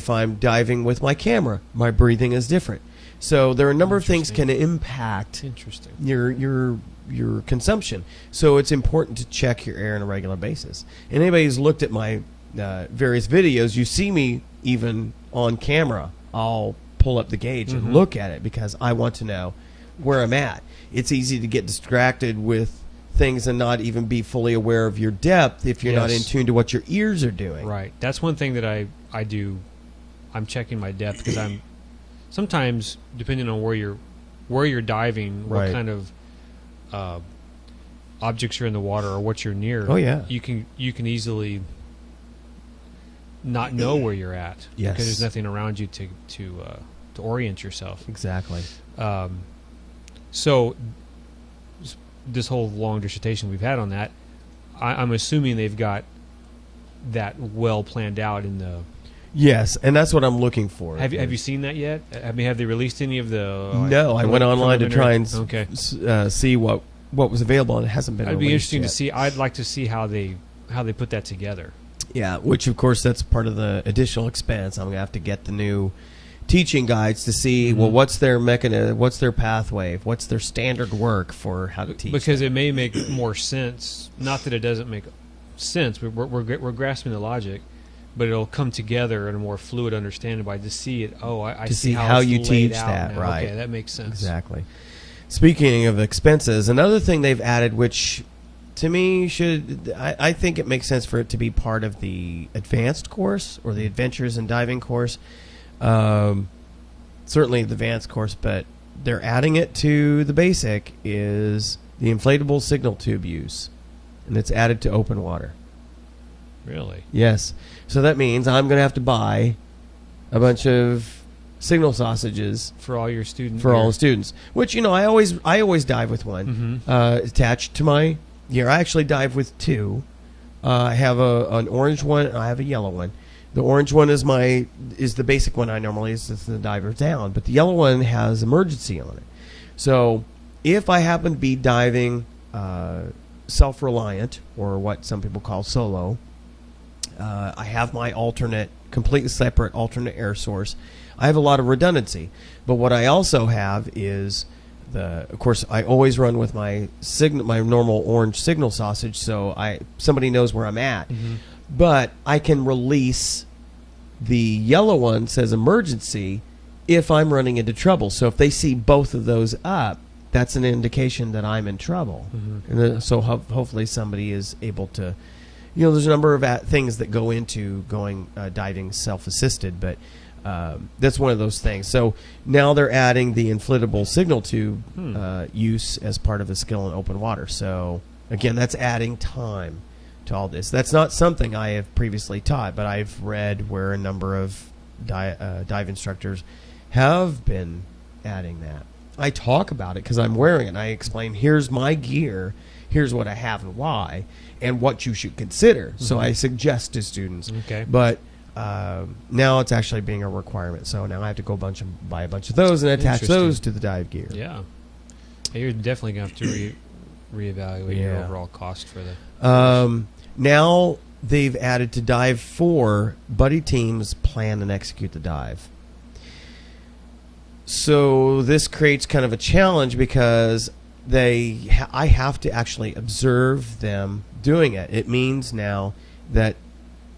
I'm diving with my camera, my breathing is different. So there are a number of things can impact Interesting. your consumption. So it's important to check your air on a regular basis. And anybody who's looked at my various videos, you see me even on camera. I'll pull up the gauge and look at it because I want to know where I'm at. It's easy to get distracted with things and not even be fully aware of your depth if you're not in Yes. tune to what your ears are doing. Right. That's one thing that I do. I'm checking my depth because I'm sometimes, depending on where you're diving, Right. what kind of objects are in the water or what you're near. Oh, yeah. You can easily not know where you're at Yes. because there's nothing around you to orient yourself. Exactly. So this whole long dissertation we've had on that, I'm assuming they've got that well planned out in the. Yes, and that's what I'm looking for. Have you seen that yet? Have they released any of the? No, I went online to try and okay. See what was available, and it hasn't been It'd be released interesting yet. to see. I'd like to see how they put that together. Yeah, which of course that's part of the additional expense. I'm gonna have to get the new teaching guides to see well what's their mechanism, what's their pathway, what's their standard work for how to teach. Because it may make more sense. Not that it doesn't make sense. We're grasping the logic, but it'll come together in a more fluid understanding by to see it. Oh, I to see how it's you laid teach out that, now. right? Okay, that makes sense. Exactly. Speaking of expenses, another thing they've added, which to me I think it makes sense for it to be part of the advanced course or the Adventures in Diving course. Certainly the advanced course, but they're adding it to the basic, is the inflatable signal tube use, and it's added to open water. Really? Yes. So that means I'm going to have to buy a bunch of signal sausages For all your students. for all the students. Which, I always dive with one attached to my gear. I actually dive with two. I have an orange one and I have a yellow one. The orange one is the basic one I normally use. It's the diver down, but the yellow one has emergency on it. So if I happen to be diving self-reliant, or what some people call solo. I have my completely separate alternate air source. I have a lot of redundancy, but what I also have is of course, I always run with my normal orange signal sausage, so somebody knows where I'm at. Mm-hmm. But I can release the yellow one, says emergency, if I'm running into trouble. So if they see both of those up, that's an indication that I'm in trouble. Mm-hmm. And so hopefully somebody is able to, there's a number of things that go into going diving self-assisted, but that's one of those things. So now they're adding the inflatable signal tube use as part of the skill in open water. So again, that's adding time to all this. That's not something I have previously taught, but I've read where a number of dive instructors have been adding that. I talk about it because I'm wearing it. And I explain, here's my gear, here's what I have and why, and what you should consider. Mm-hmm. So I suggest to students. Okay. But now it's actually being a requirement. So now I have to go buy a bunch of those and attach those to the dive gear. Yeah. You're definitely going to have to reevaluate your overall cost for the... Now they've added to Dive 4, buddy teams plan and execute the dive. So this creates kind of a challenge because I have to actually observe them doing it. It means now that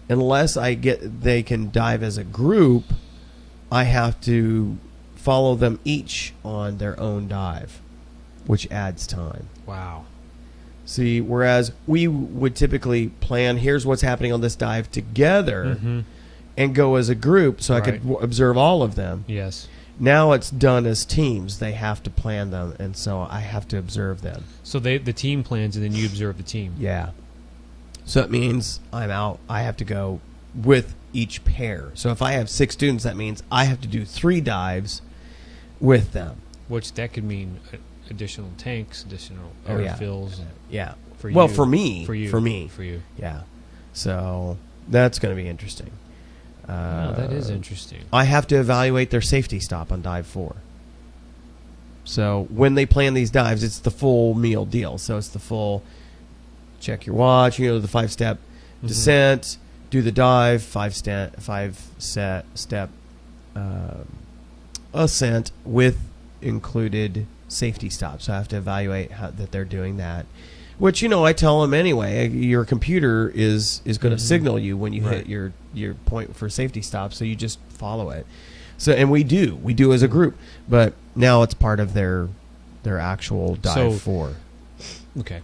unless they can dive as a group, I have to follow them each on their own dive, which adds time. Wow. See, whereas we would typically plan, here's what's happening on this dive together, Mm-hmm. and go as a group so I could observe all of them. Yes. Now it's done as teams. They have to plan them, and so I have to observe them. So the team plans, and then you observe the team. Yeah. So it means I'm out. I have to go with each pair. So if I have 6 students, that means I have to do 3 dives with them. Which that could mean additional tanks, additional air fills. Yeah. For me. For you. For me. For you. Yeah. So that's going to be interesting. That is interesting. I have to evaluate their safety stop on Dive 4. So when they plan these dives, it's the full meal deal. So it's the full check your watch, the 5-step descent, do the dive, 5-step ascent with included safety stops. So I have to evaluate that they're doing that. Which, I tell them anyway, your computer is going to signal you when you hit your point for safety stop, so you just follow it. So, and we do as a group, but now it's part of their actual Dive 4. Okay.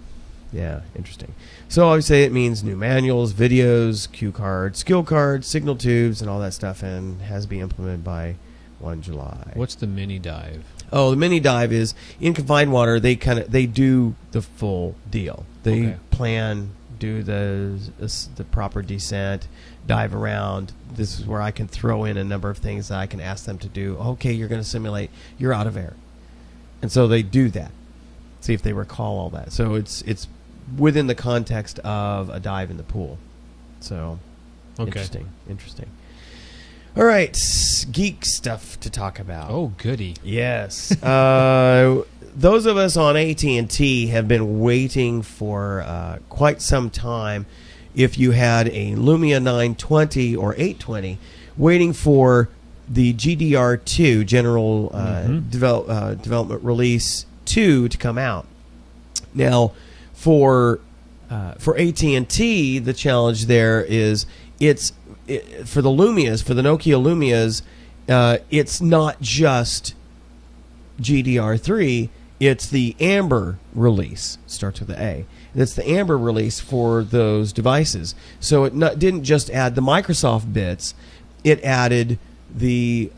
Yeah, interesting. So obviously it means new manuals, videos, cue cards, skill cards, signal tubes, and all that stuff, and has to be implemented by 1 July. What's the mini dive? Oh, the mini dive is in confined water. They do the full deal. They plan, do the proper descent, dive around. This is where I can throw in a number of things that I can ask them to do. Okay, you're going to simulate. You're out of air, and so they do that. See if they recall all that. So it's within the context of a dive in the pool. So interesting. All right, geek stuff to talk about. Oh, goody. Yes. Those of us on AT&T have been waiting for quite some time, if you had a Lumia 920 or 820, waiting for the GDR2, General Development Release 2, to come out. Now, for AT&T, the challenge there is for the Lumias, for the Nokia Lumias, it's not just GDR3, it's the Amber release. Starts with the A. It's the Amber release for those devices. So it didn't just add the Microsoft bits, it added the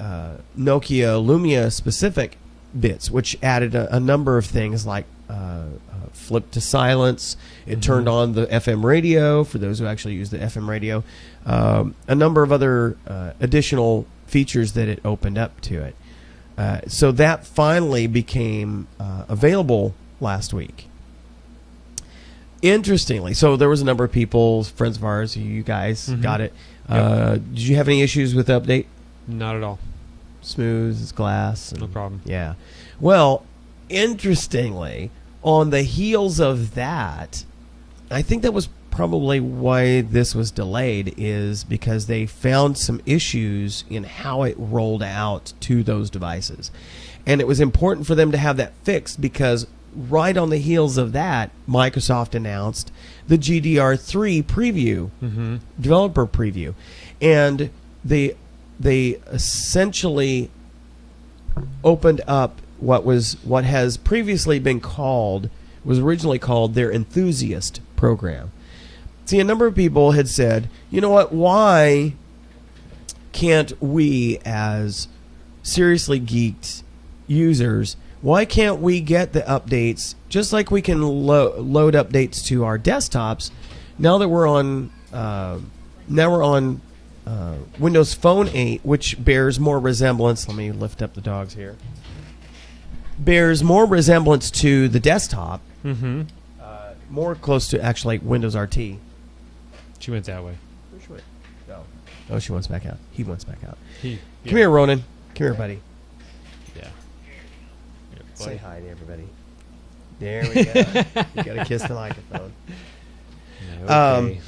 Nokia Lumia specific bits, which added a number of things like flip to silence. It turned on the FM radio for those who actually use the FM radio. A number of other additional features that it opened up to it. So that finally became available last week. Interestingly, so there was a number of people, friends of ours, you guys got it. Did you have any issues with the update? Not at all. Smooth as glass. No problem. Yeah. Well, interestingly, on the heels of that, I think that was probably why this was delayed, is because they found some issues in how it rolled out to those devices. And it was important for them to have that fixed because right on the heels of that, Microsoft announced the GDR3 preview, developer preview. And they essentially opened up what has previously been called, was originally called their enthusiast program. See, a number of people had said, you know what, why can't we as seriously geeked users, why can't we get the updates just like we can load updates to our desktops now that we're on Windows Phone 8, which bears more resemblance, let me lift up the dogs here, bears more resemblance to the desktop, more close to actually Windows RT. She went that way. Where's she went? No. Oh, she wants back out. He wants back out. Yeah. Come here, Ronan. Come here, buddy. Yeah. Say hi to everybody. There we go. You got to kiss the microphone. Yeah, okay.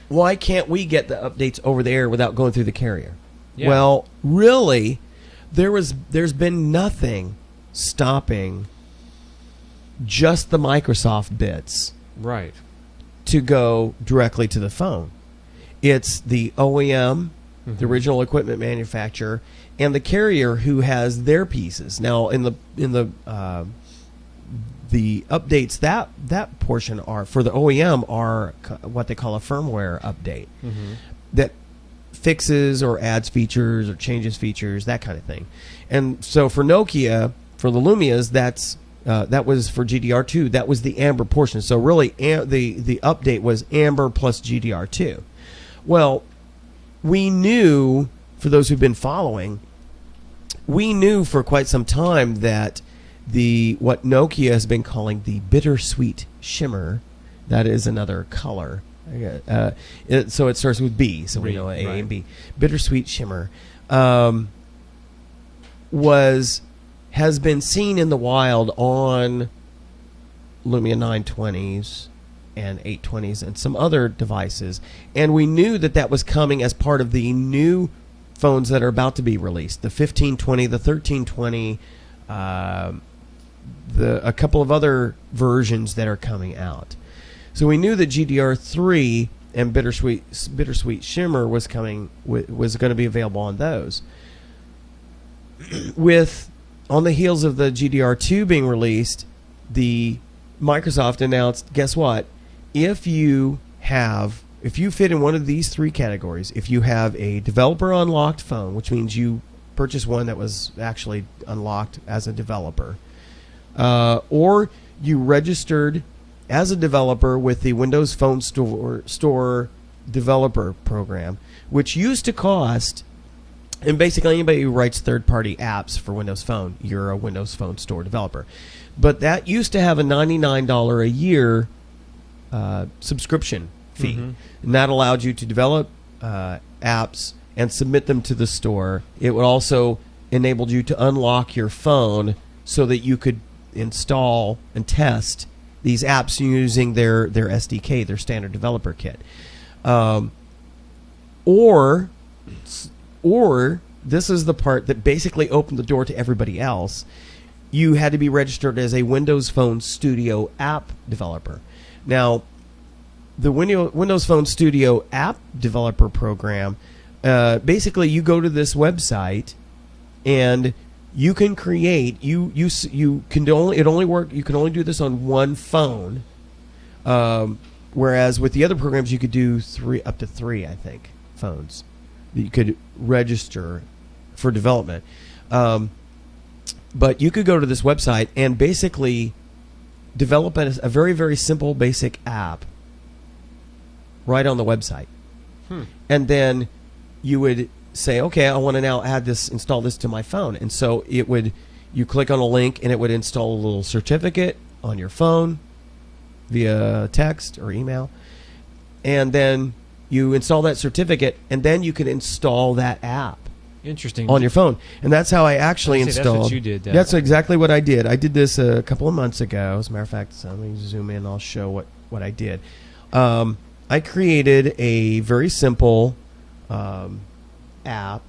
Why can't we get the updates over there without going through the carrier? Yeah. Well, really, there's been nothing stopping just the Microsoft bits Right. to go directly to the phone. It's the OEM, the original equipment manufacturer, and the carrier who has their pieces. Now, in the updates, that portion are for the OEM are what they call a firmware update that fixes or adds features or changes features, that kind of thing. And so for Nokia, for the Lumias, that was for GDR2. That was the Amber portion. So really, the update was Amber plus GDR2. Well, we knew, for those who've been following, we knew for quite some time that what Nokia has been calling the bittersweet shimmer, that is another color. So it starts with B, so we know A and B. Bittersweet shimmer has been seen in the wild on Lumia 920s and 820s and some other devices, and we knew that was coming as part of the new phones that are about to be released, the 1520, the 1320, a couple of other versions that are coming out. So we knew that GDR3 and Bittersweet Shimmer was going to be available on those. On the heels of the GDR2 being released, the Microsoft announced, guess what? If you fit in one of these three categories, if you have a developer unlocked phone, which means you purchased one that was actually unlocked as a developer, or you registered as a developer with the Windows Phone Store developer program, which used to cost, and basically anybody who writes third-party apps for Windows Phone, you're a Windows Phone Store developer. But that used to have a $99 a year subscription fee. And that allowed you to develop apps and submit them to the store. It would also enable you to unlock your phone so that you could install and test these apps using their SDK, their standard developer kit. Or this is the part that basically opened the door to everybody else. You had to be registered as a Windows Phone Studio app developer. Now, the Windows Phone Studio app developer program, basically you go to this website and you can create. You can only do this on one phone. Whereas with the other programs, you could do up to three, I think, phones that you could register for development. But you could go to this website and basically develop a very, very simple, basic app right on the website. And then you would say, okay, I want to now install this to my phone. And so you click on a link and it would install a little certificate on your phone via text or email. And then you install that certificate, and then you can install that app. Interesting. On your phone. And that's how I actually installed. That's what you did. That's exactly what I did. I did this a couple of months ago. As a matter of fact, so let me zoom in. I'll show what what I did. I created a very simple app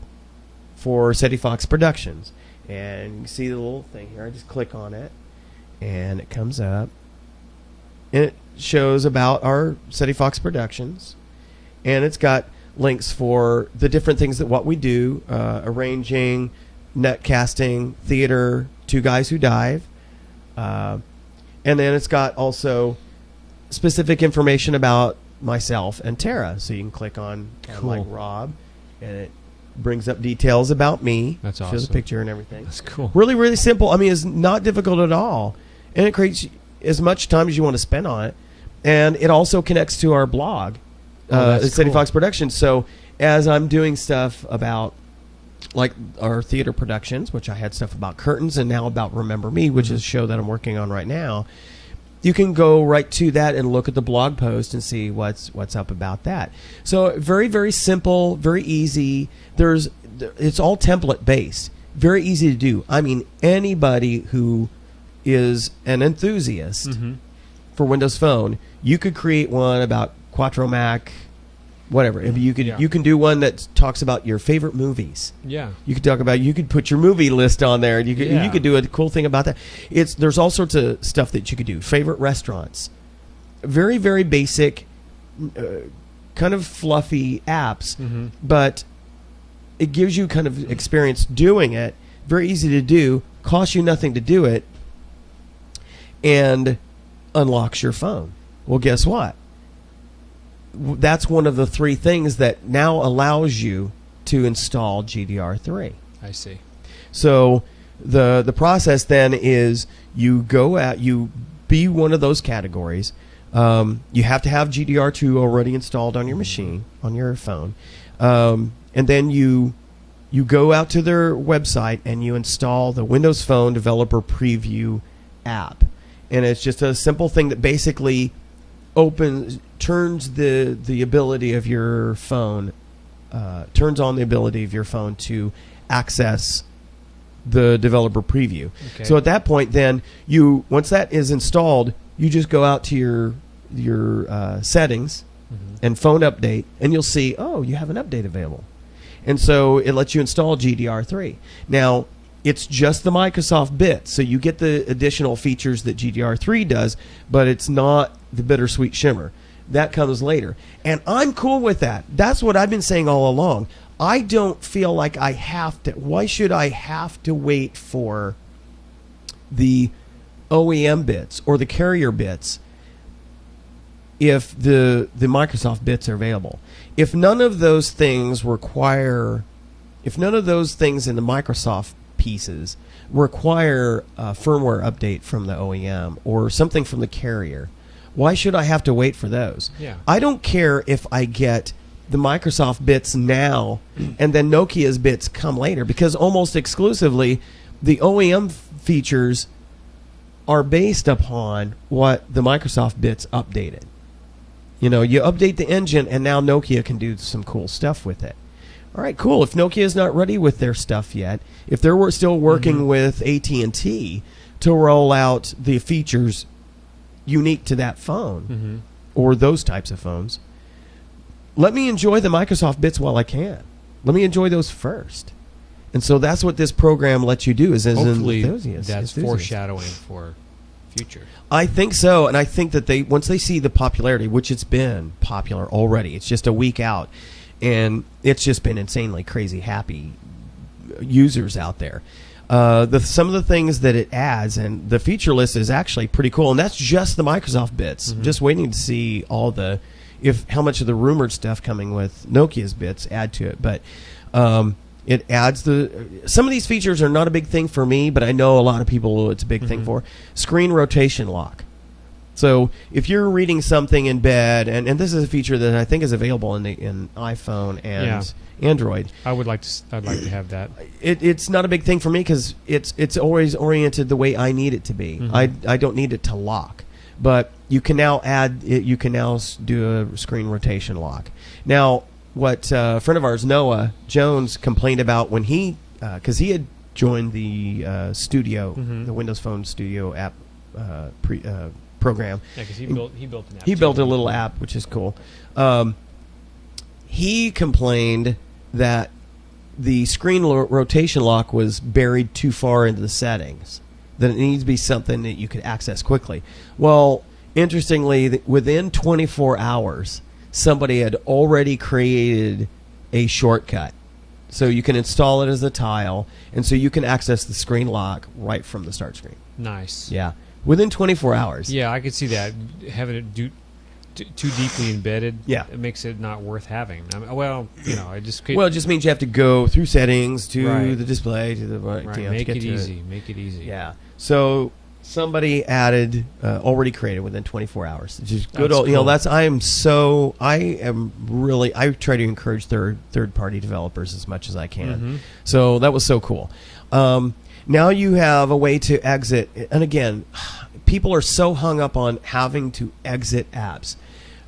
for Ceti Fox Productions. And you can see the little thing here. I just click on it, and it comes up. And it shows about our Ceti Fox Productions. And it's got links for the different things that what we do, arranging, netcasting, theater, Two Guys Who Dive. And then it's got also specific information about myself and Tara. So you can click on like Rob, and it brings up details about me. That's Shows a awesome. picture and everything. That's cool. Really, really simple. I mean, it's not difficult at all. And it creates as much time as you want to spend on it. And it also connects to our blog, Ceti Fox Productions. So as I'm doing stuff about like our theater productions, which I had stuff about Curtains and now about Remember Me, which is a show that I'm working on right now, you can go right to that and look at the blog post and see what's up about that. So very, very simple, very easy. It's all template based, very easy to do. I mean, anybody who is an enthusiast for Windows Phone, you could create one about Quattro Mac, whatever. If you could, you can do one that talks about your favorite movies. Yeah. You could put your movie list on there. You could do a cool thing about that. There's all sorts of stuff that you could do. Favorite restaurants. Very, very basic, kind of fluffy apps, but it gives you kind of experience doing it. Very easy to do. Costs you nothing to do it, and unlocks your phone. Well, guess what? That's one of the three things that now allows you to install GDR3. I see. So the process then is you go out, you be one of those categories. You have to have GDR2 already installed on your machine, on your phone. And then you go out to their website and you install the Windows Phone Developer Preview app. And it's just a simple thing that basically turns the ability of your phone, turns on the ability of your phone to access the developer preview. Okay. So at that point, then once that is installed, you just go out to your settings and phone update, and you'll see, you have an update available, and so it lets you install GDR3. Now it's just the Microsoft bit, so you get the additional features that GDR3 does, but it's not the bittersweet shimmer. That comes later. And I'm cool with that. That's what I've been saying all along. I don't feel like I have to. Why should I have to wait for the OEM bits or the carrier bits if the Microsoft bits are available? If none of those things in the Microsoft pieces require a firmware update from the OEM or something from the carrier, why should I have to wait for those? Yeah. I don't care if I get the Microsoft bits now and then Nokia's bits come later, because almost exclusively the OEM features are based upon what the Microsoft bits updated. You update the engine and now Nokia can do some cool stuff with it. All right, cool. If Nokia's not ready with their stuff yet, if they're still working with AT&T to roll out the features unique to that phone or those types of phones, let me enjoy the Microsoft bits while I can. Let me enjoy those first. And so that's what this program lets you do. Hopefully enthusiast. That's foreshadowing for future. I think so, and I think that once they see the popularity, which it's been popular already, it's just a week out, and it's just been insanely crazy happy users out there. Some of the things that it adds, and the feature list is actually pretty cool, and that's just the Microsoft bits. Just waiting to see all how much of the rumored stuff coming with Nokia's bits add to it. But it adds some of these features are not a big thing for me, but I know a lot of people it's a big thing for. Screen rotation lock. So if you're reading something in bed, and this is a feature that I think is available in iPhone and Android. I'd like to have that. It's not a big thing for me because it's always oriented the way I need it to be. I don't need it to lock, but you can now do a screen rotation lock. Now, what a friend of ours, Noah Jones, complained about when because he had joined the Studio, the Windows Phone Studio app program. Yeah, because he built an app. He built a little app, which is cool. He complained that the screen rotation lock was buried too far into the settings, that it needs to be something that you could access quickly. Well, interestingly, within 24 hours, somebody had already created a shortcut. So you can install it as a tile, and so you can access the screen lock right from the start screen. Nice. Yeah. Within 24 hours. Yeah, I could see that. Having it too deeply embedded, Yeah. it makes it not worth having. I mean, well, it just Well, it just means you have to go through settings to Right. the display to the right. to Make get it to easy. Make it easy. Yeah. So somebody added, already created within 24 hours. Which is good. That's Old, cool. that's I try to encourage third party developers as much as I can. Mhm. So that was so cool. Now you have a way to exit, and again, people are so hung up on having to exit apps.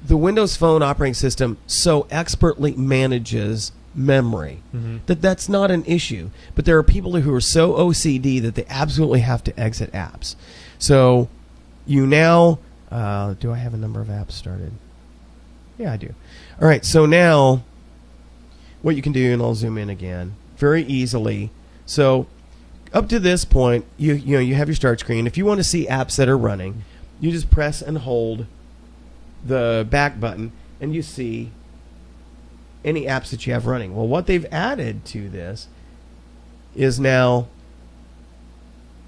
The Windows Phone operating system so expertly manages memory that's not an issue. But there are people who are so OCD that they absolutely have to exit apps. So you now, do I have a number of apps started? Yeah, I do. All right, so now what you can do, and I'll zoom in again, very easily. So up to this point, you have your start screen. If you want to see apps that are running, you just press and hold the back button, and you see any apps that you have running. Well, what they've added to this is now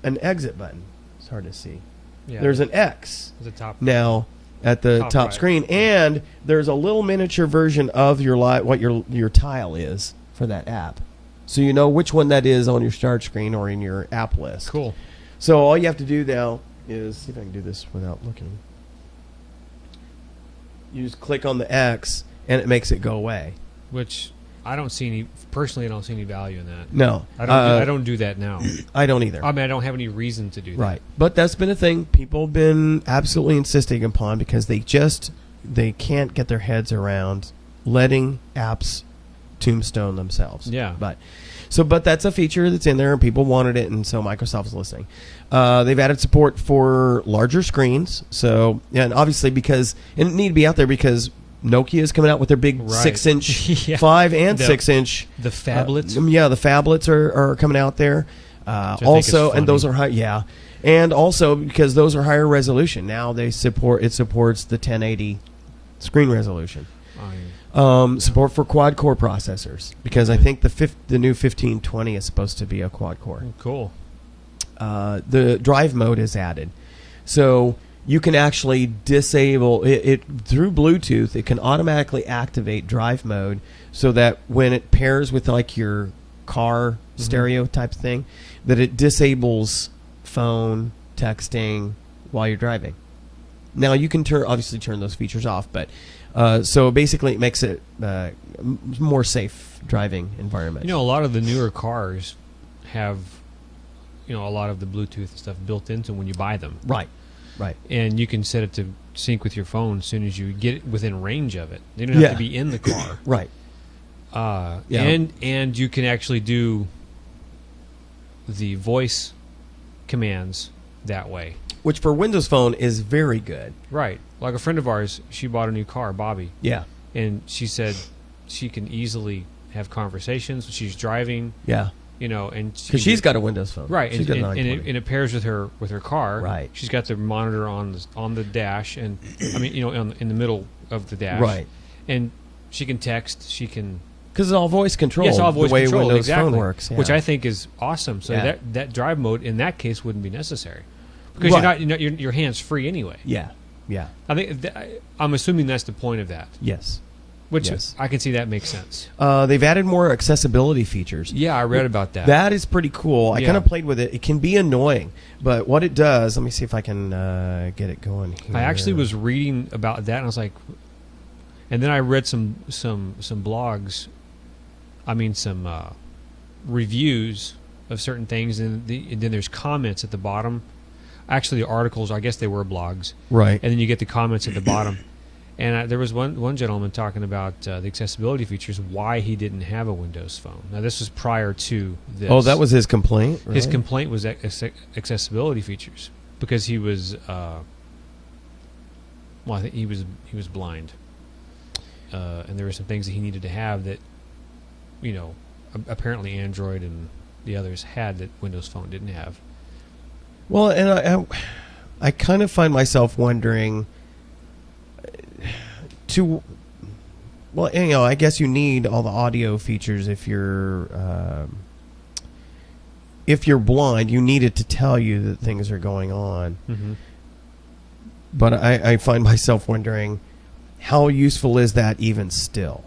an exit button. It's hard to see. Yeah. There's an X There's a top. now at the top right. screen, and there's a little miniature version of what your tile is for that app. So you know which one that is on your start screen or in your app list. Cool. So all you have to do now is, see if I can do this without looking. You just click on the X, and it makes it go away. Which I don't see any. Personally, I don't see any value in that. No. I don't do that now. I don't either. I mean, I don't have any reason to do that. Right. But that's been a thing people have been absolutely insisting upon because they can't get their heads around letting apps tombstone themselves. Yeah. But that's a feature that's in there, and people wanted it, and so Microsoft is listening. They've added support for larger screens. So, and obviously and it need to be out there because Nokia is coming out with their big Right. 6-inch, Yeah. 5 and The- 6-inch. The phablets. The phablets are coming out there. I think Also, is and those funny. are high. Yeah, and also because those are higher resolution. Now it supports the 1080 screen resolution. Support for quad core processors because I think the new 1520 is supposed to be a quad core. Cool. The drive mode is added, so you can actually disable it through Bluetooth. It can automatically activate drive mode so that when it pairs with like your car stereo type thing, that it disables phone texting while you're driving. Now you can obviously turn those features off, but so basically it makes it more safe driving environment. A lot of the newer cars have, a lot of the Bluetooth stuff built into when you buy them. Right. And you can set it to sync with your phone as soon as you get it within range of it. They don't have to be in the car. Right. And you can actually do the voice commands that way. Which for Windows Phone is very good. Right. Like a friend of ours, she bought a new car, Bobby. Yeah. And she said she can easily have conversations when she's driving. Yeah. And because she's got a Windows Phone. Right, She's got a 920. and it pairs with her car. Right. She's got the monitor on the dash, and in the middle of the dash. Right. And she can text. She can. Because it's all voice control. Yes, all voice the way control. Windows exactly. Phone works. Yeah. Which I think is awesome. So Yeah. that drive mode in that case wouldn't be necessary because Right. your hands free anyway. Yeah. Yeah. I think I'm assuming that's the point of that. Yes. Which Yes. I can see that makes sense. They've added more accessibility features. Yeah, I read about that. That is pretty cool. I Yeah. kind of played with it. It can be annoying, but what it does, let me see if I can get it going here. I actually was reading about that, and I was like, and then I read some blogs. I mean, some reviews of certain things, and then there's comments at the bottom. Actually, the articles, I guess they were blogs, Right. and then you get the comments at the bottom. And there was one gentleman talking about the accessibility features, why he didn't have a Windows Phone. Now, this was prior to this. Oh, that was his complaint? His Really? complaint was accessibility features because he was well, I think he was blind, and there were some things that he needed to have that, apparently Android and the others had that Windows Phone didn't have. Well, and I kind of find myself wondering I guess you need all the audio features if you're blind. You need it to tell you that things are going on. Mm-hmm. But I find myself wondering, how useful is that even still?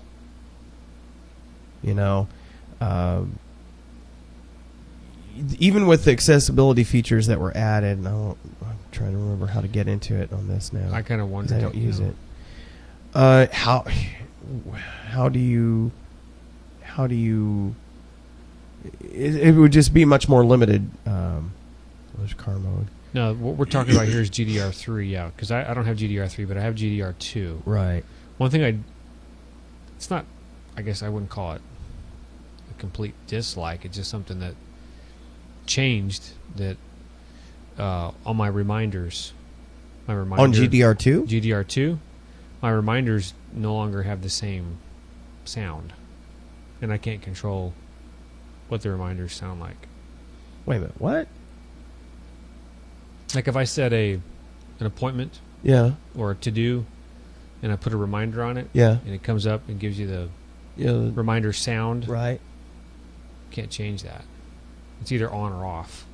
Even with the accessibility features that were added, and I'm trying to remember how to get into it on this now. I kind of wonder. I don't use it. How do you? It would just be much more limited. There's car mode. No, what we're talking about here is GDR3, yeah, because I don't have GDR3, but I have GDR2. Right. One thing it's not, I guess I wouldn't call it a complete dislike. It's just something that changed that on my reminders. On GDR2? GDR2, my reminders no longer have the same sound, and I can't control what the reminders sound like. Wait a minute, what? Like if I set an appointment, Yeah. or a to-do, and I put a reminder on it, Yeah. and it comes up and gives you the Yeah. reminder sound, Right. can't change that. It's either on or off.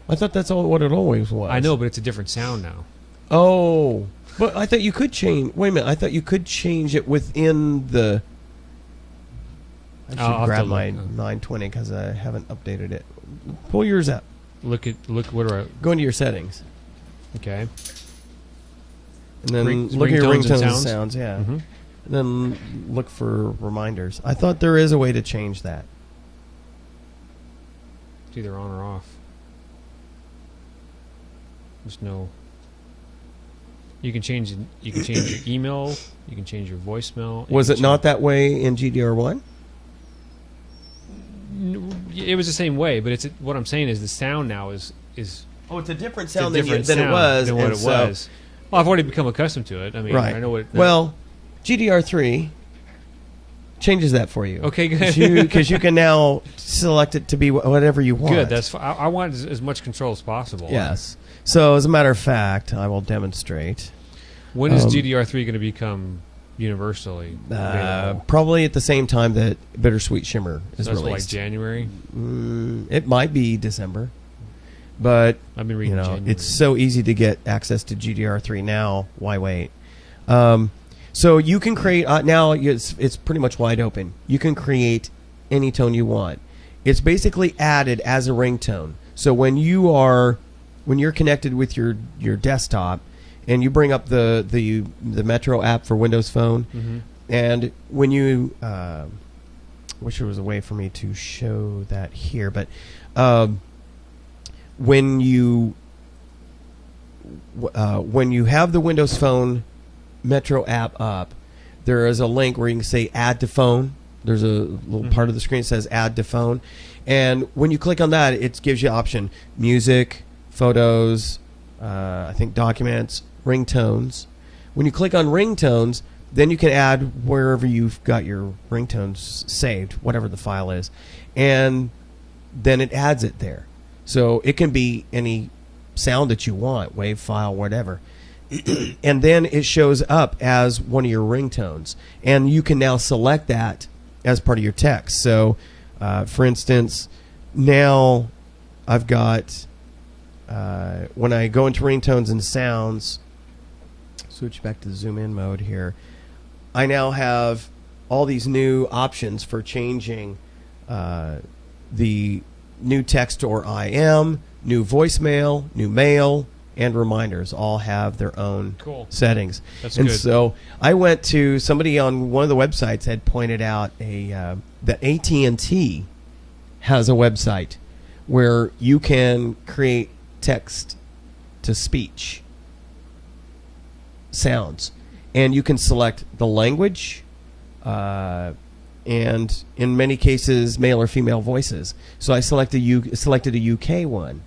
I thought that's what it always was. I know, but it's a different sound now. Oh, but I thought you could change. Wait a minute, I thought you could change it within the. I should I'll have grab to my look. 920 because I haven't updated it. Pull yours up. Look, what do I... Go into your settings, Okay. and then Ring- look at your ringtones and ringtones and sounds? sounds. Yeah, Mm-hmm. and then look for reminders. I thought there is a way to change that. It's either on or off. There's no... You can change your email. You can change your voicemail. Was it not that way in GDR1? It was the same way, but what I'm saying is the sound now is Oh, it's a different it's sound a different than it sound was. than what and it so- was. Well, I've already become accustomed to it. I mean, Right. I know what. Well, GDR3 changes that for you. Okay, good. Because you can now select it to be whatever you want. Good. That's. I want as much control as possible. Yes. So, as a matter of fact, I will demonstrate. When is GDR3 going to become universally available? Probably at the same time that Bittersweet Shimmer is So that's like released. January. It might be December, but I've been reading January. it's so easy to get access to GDR3 now. Why wait? So you can create now. It's pretty much wide open. You can create any tone you want. It's basically added as a ringtone. So when you're connected with your desktop, and you bring up the Metro app for Windows Phone, Mm-hmm. and when you wish there was a way for me to show that here, but when you have the Windows Phone Metro app up, there is a link where you can say add to phone. There's a little part of the screen that says add to phone, and when you click on that, it gives you option music, photos, I think documents, ringtones. When you click on ringtones, then you can add wherever you've got your ringtones saved, whatever the file is, and then it adds it there. So it can be any sound that you want, WAV file, whatever. And then it shows up as one of your ringtones, and you can now select that as part of your text. So, for instance, now I've got when I go into ringtones and sounds, switch back to the zoom in mode here, I now have all these new options for changing the new text or IM, new voicemail, new mail, and reminders all have their own settings. That's and good. so I went to somebody on one of the websites had pointed out that AT&T has a website where you can create text to speech sounds, and you can select the language and in many cases male or female voices. So I selected a UK one,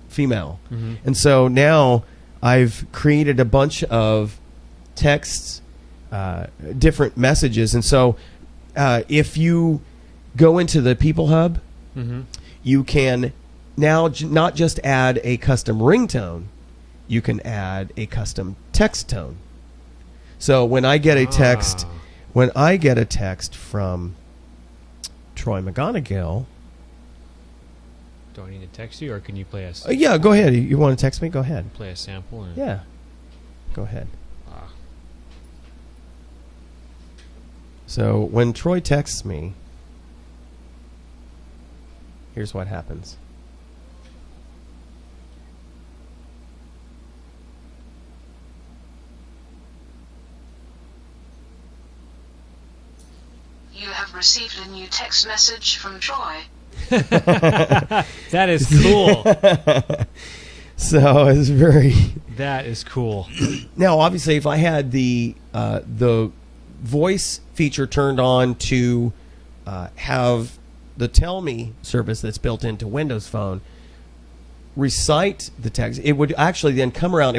female. Mm-hmm. And so now I've created a bunch of texts, different messages. And so if you go into the People Hub, you can now not just add a custom ringtone, you can add a custom text tone. So when I get a text, from Troy McGonagill, do I need to text you, or can you play a? Yeah, go ahead. You want to text me? Go ahead. Play a sample. Or? Yeah, go ahead. So when Troy texts me, here's what happens. You have received a new text message from Troy. That is cool. So it's very. That is cool. Now, obviously, if I had the voice feature turned on to have the Tell Me service that's built into Windows Phone recite the text, it would actually then come around.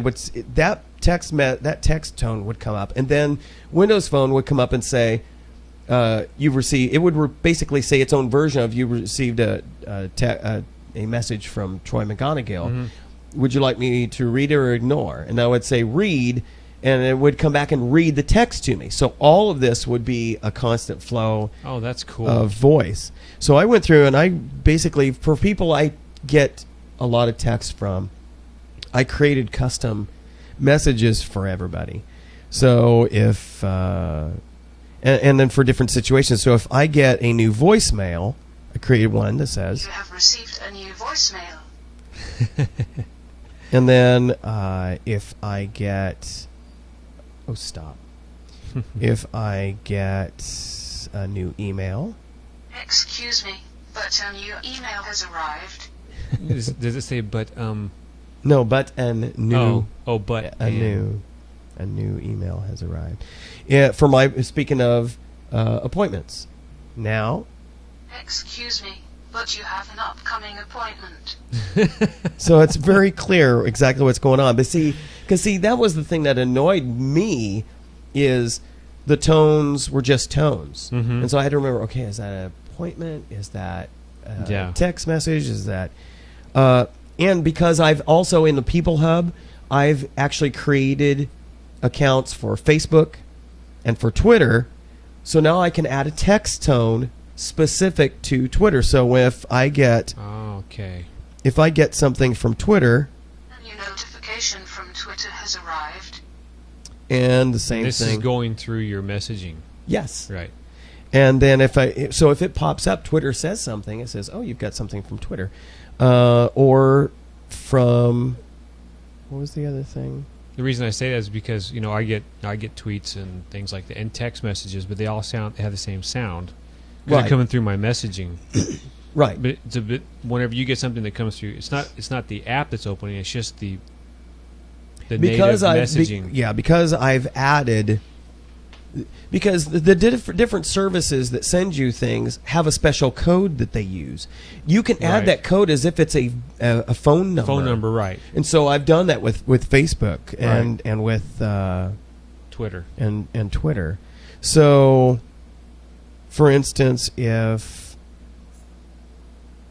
That text tone would come up, and then Windows Phone would come up and say, "You've received." It would basically say its own version of "You received a message from Troy McGonagill. Would you like me to read it or ignore?" And I would say read, and it would come back and read the text to me. So all of this would be a constant flow. Oh, that's cool. Of voice. So I went through and I basically, for people I get a lot of text from, I created custom messages for everybody. So if and then for different situations. So if I get a new voicemail, I created one that says, "You have received a new voicemail." And then if I get, if I get a new email. "Excuse me, but a new email has arrived." Does it say but No, but a new. But a new email has arrived. Yeah, for my speaking of appointments. Now. "Excuse me, but you have an upcoming appointment." So it's very clear exactly what's going on. But because that was the thing that annoyed me, is the tones were just tones. And so I had to remember, okay, is that an appointment? Is that a text message? Is that... and because I've also, in the People Hub, I've actually created accounts for Facebook and for Twitter. So now I can add a text tone specific to Twitter. So if I get something from Twitter, "A new notification from Twitter has arrived." And the same this thing. This is going through your messaging. Yes. Right. And then if it pops up, Twitter says something. It says, "Oh, you've got something from Twitter," or from, what was the other thing? The reason I say that is because I get tweets and things like that and text messages, but they all have the same sound. Because they're coming through my messaging. Right. But it's a bit, whenever you get something that comes through, it's not the app that's opening, it's just the native messaging. Because I've added, because the different services that send you things have a special code that they use. You can add that code as if it's a phone number. Phone number, right. And so I've done that with Facebook and with Twitter. And Twitter. So, for instance, if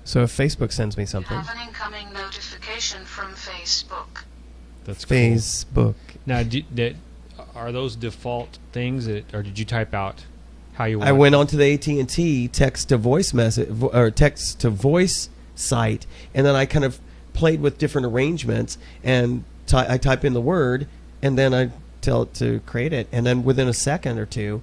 Facebook sends me something. "You have an incoming notification from Facebook." That's cool. Facebook. Now, are those default things, or did you type out how you want? I went onto the AT&T text to voice message or text to voice site, and then I kind of played with different arrangements, and I type in the word, and then I tell it to create it, and then within a second or two,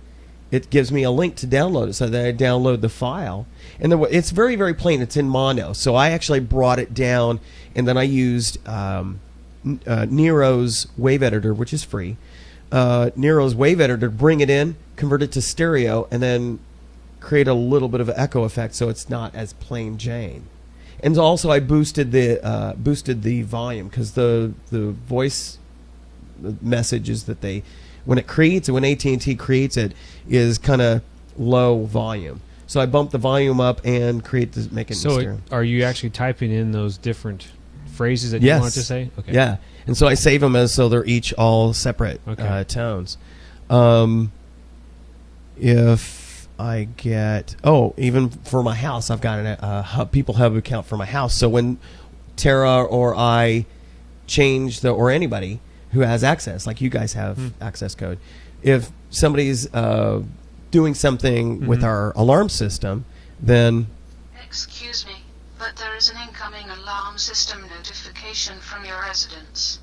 it gives me a link to download it. So then I download the file, and then it's very, very plain. It's in mono, so I actually brought it down, and then I used Nero's wave editor, which is free. Nero's wave editor, bring it in, convert it to stereo, and then create a little bit of an echo effect, so it's not as plain Jane. And also, I boosted the volume, because the voice messages that when AT&T creates it, is kind of low volume. So I bumped the volume up and make it stereo. Are you actually typing in those different phrases that Yes. you want to say? Okay. Yeah, and so I save them as so they're each all separate tones. If I get even for my house, I've got a People Hub account for my house. So when Tara or I change or anybody who has access, like you guys have access code, if somebody's doing something with our alarm system, then Excuse me, but there is an incoming alarm system notification from your residence.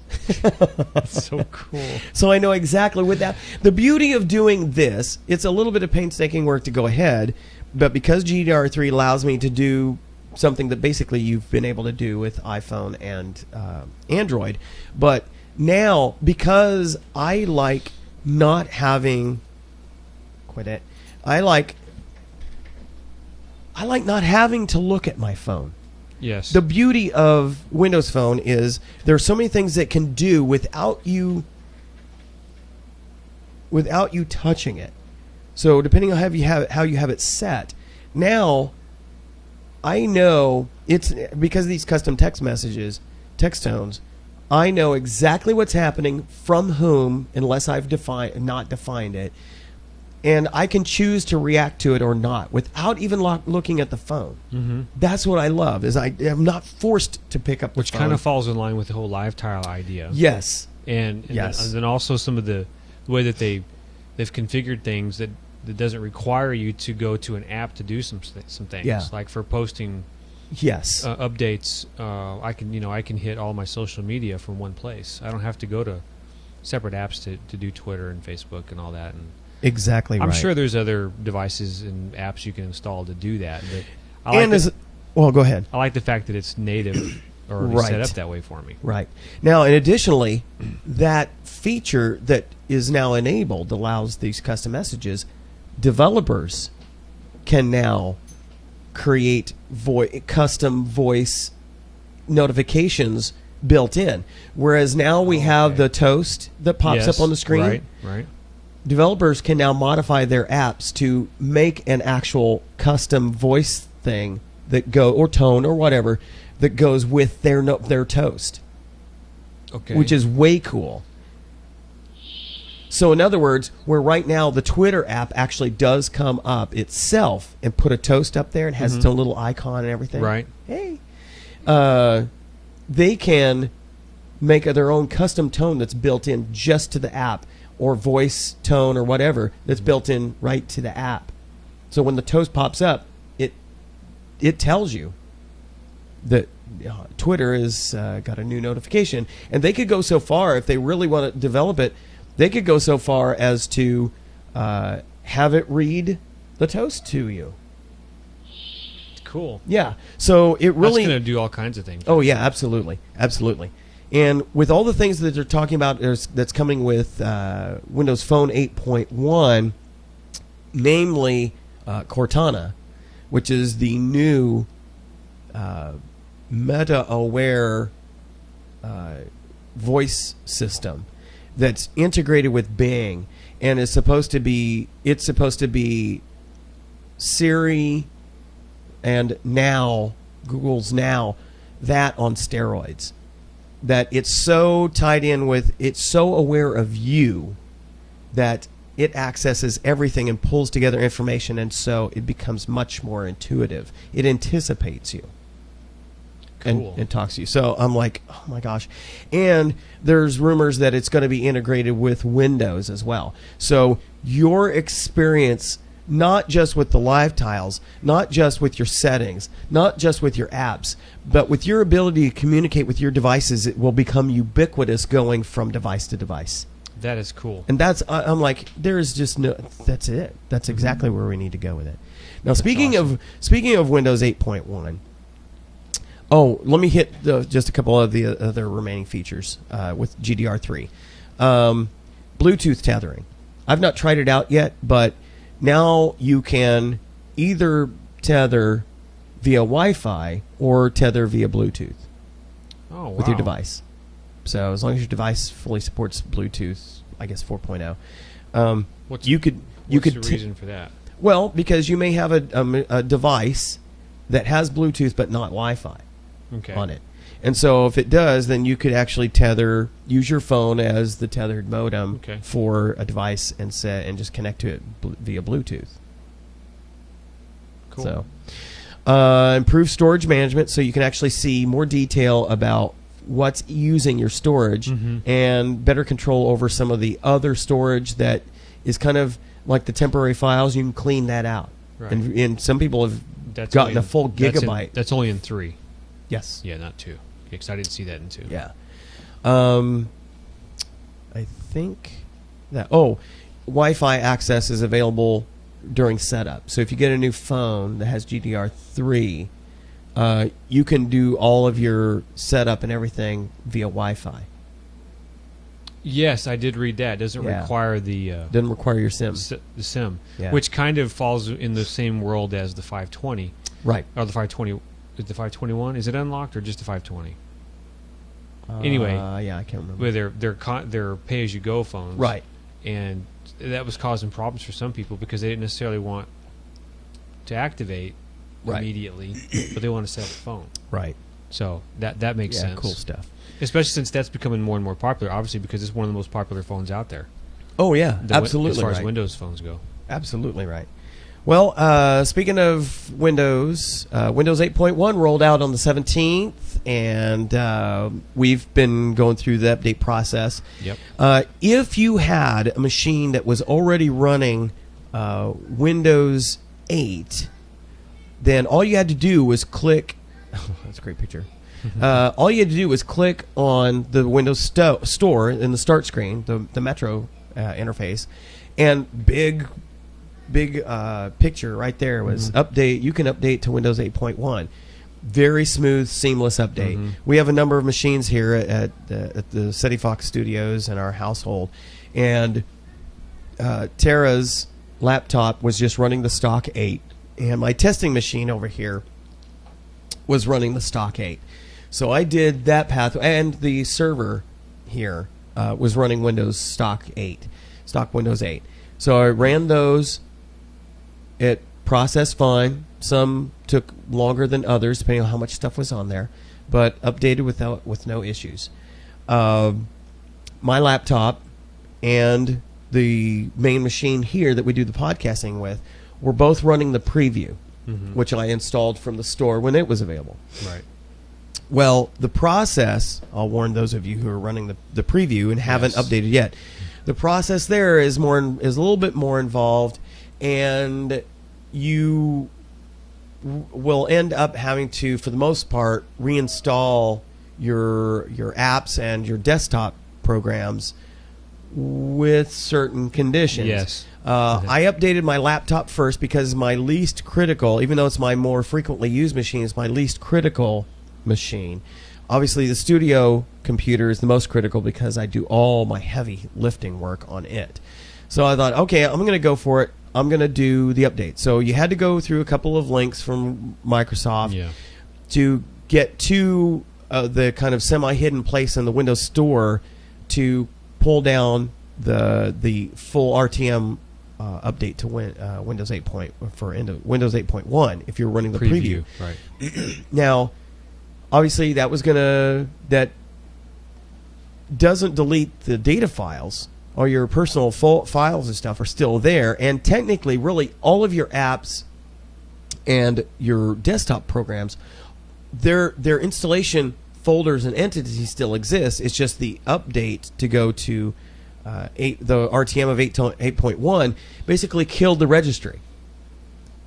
That's so cool. so I know exactly what that. The beauty of doing this, it's a little bit of painstaking work to go ahead, but because GDR3 allows me to do something that basically you've been able to do with iPhone and Android, but now because I like not having I like not having to look at my phone. Yes. The beauty of Windows Phone is there are so many things that can do without you touching it. So depending on how you have it set, now I know it's because of these custom text tones. I know exactly what's happening from whom, unless I've not defined it. And I can choose to react to it or not without even looking at the phone. Mm-hmm. That's what I love, is I am not forced to pick up the Which phone. kind of falls in line with the whole live tile idea. Yes. And then also some of the way that they've configured things that doesn't require you to go to an app to do some things. Yeah. Like for posting updates, I can hit all my social media from one place. I don't have to go to separate apps to do Twitter and Facebook and all that. And exactly right. I'm sure there's other devices and apps you can install to do that. But go ahead. I like the fact that it's native or set up that way for me. Right. Now, and additionally, that feature that is now enabled allows these custom messages. Developers can now create custom voice notifications built in. Whereas now we have the toast that pops up on the screen. Right. Developers can now modify their apps to make an actual custom voice thing or tone or whatever that goes with their toast. Okay. Which is way cool. So in other words, where right now the Twitter app actually does come up itself and put a toast up there and has its own little icon and everything. Right. Hey. They can make their own custom tone that's built in just to the app, or voice tone or whatever that's built in right to the app. So when the toast pops up, it tells you that Twitter has got a new notification. And they could go so far, if they really want to develop it, they could go so far as to have it read the toast to you. Cool. Yeah. So it really... That's going to do all kinds of things. Oh, yeah, absolutely. Absolutely. And with all the things that they're talking about that's coming with Windows Phone 8.1, namely Cortana, which is the new meta-aware voice system that's integrated with Bing and it's supposed to be Siri and now Google's Now, that on steroids. That it's so tied in with, it's so aware of you that it accesses everything and pulls together information, and so it becomes much more intuitive. It anticipates you. Cool. And talks to you. So I'm like, oh my gosh. And there's rumors that it's going to be integrated with Windows as well. So your experience, not just with the live tiles, not just with your settings, not just with your apps, but with your ability to communicate with your devices, it will become ubiquitous going from device to device. That is cool. And I'm like, there is just no, that's it. That's exactly where we need to go with it. Now, speaking of Windows 8.1, let me hit just a couple of the other remaining features with GDR3. Bluetooth tethering. I've not tried it out yet, but now you can either tether via Wi-Fi or tether via Bluetooth with your device. So as long as your device fully supports Bluetooth, I guess 4.0, what's the reason for that? Well, because you may have a device that has Bluetooth but not Wi-Fi on it. And so if it does, then you could actually use your phone as the tethered modem Okay. for a device and just connect to it via Bluetooth. Cool. So, improved storage management, so you can actually see more detail about what's using your storage, and better control over some of the other storage that is kind of like the temporary files. You can clean that out. Right. And some people have That's gotten only a full gigabyte. That's only in 3. Yes. Yeah, not 2. Because I didn't see that in 2. Yeah. I think that Wi-Fi access is available during setup. So if you get a new phone that has GDR3, you can do all of your setup and everything via Wi-Fi. Yes, I did read that. It doesn't Yeah. require the Doesn't require your SIM. the SIM, Yeah. which kind of falls in the same world as the 520 Right. or the 520. Is the 521? Is it unlocked or just the 520? Anyway, yeah, I can't remember. Where they're pay-as-you-go phones, Right. And that was causing problems for some people because they didn't necessarily want to activate Right. immediately, but they want to set up the phone. Right. So that makes Yeah, sense. cool stuff. Especially since that's becoming more and more popular, obviously, because it's one of the most popular phones out there. Oh, yeah, absolutely as far right. as Windows phones go. Absolutely right. Well, speaking of Windows, Windows 8.1 rolled out on the 17th, and we've been going through the update process. Yep. If you had a machine that was already running Windows 8, then all you had to do was click. Oh, that's a great picture. All you had to do was click on the Windows Store in the start screen, the Metro interface, and big picture right there was update. You can update to Windows 8.1. Very smooth, seamless update. We have a number of machines here at the Ceti Fox Studios in our household, and Tara's laptop was just running the stock 8, and my testing machine over here was running the stock 8. So I did that path, and the server here was running stock Windows 8. So I ran those. It processed fine. Some took longer than others, depending on how much stuff was on there, but updated with no issues. My laptop and the main machine here that we do the podcasting with were both running the preview, which I installed from the store when it was available. Right. Well, the process, I'll warn those of you who are running the preview and haven't updated yet, the process there is a little bit more involved, and you will end up having to, for the most part, reinstall your apps and your desktop programs with certain conditions. Yes. I updated my laptop first because my least critical, even though it's my more frequently used machine, is my least critical machine. Obviously, the studio computer is the most critical because I do all my heavy lifting work on it. So I thought, okay, I'm going to go for it. I'm going to do the update. So you had to go through a couple of links from Microsoft to get to the kind of semi-hidden place in the Windows Store to pull down the full RTM update to Windows 8 Windows 8.1 if you're running the preview. Right. Now, obviously, that doesn't delete the data files. All your personal files and stuff are still there, and technically, really, all of your apps and your desktop programs, their installation folders and entities still exist. It's just the update to go to the RTM of 8.1 basically killed the registry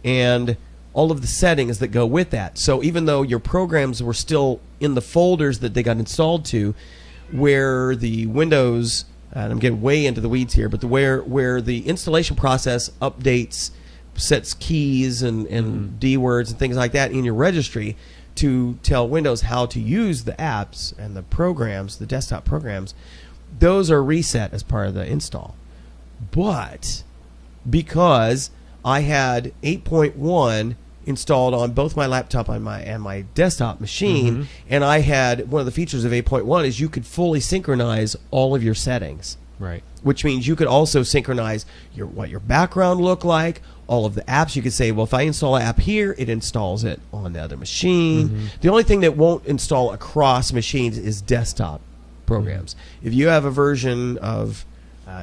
and all of the settings that go with that. So even though your programs were still in the folders that they got installed to, where the Windows, and I'm getting way into the weeds here, but where the installation process updates, sets keys and D words and things like that in your registry to tell Windows how to use the apps and the programs, the desktop programs, those are reset as part of the install. But because I had 8.1 installed on both my laptop and my desktop machine, and I had one of the features of 8.1 is you could fully synchronize all of your settings Right. which means you could also synchronize what your background looked like, all of the apps. You could say, well, if I install an app here, it installs it on the other machine. The only thing that won't install across machines is desktop programs. If you have a version of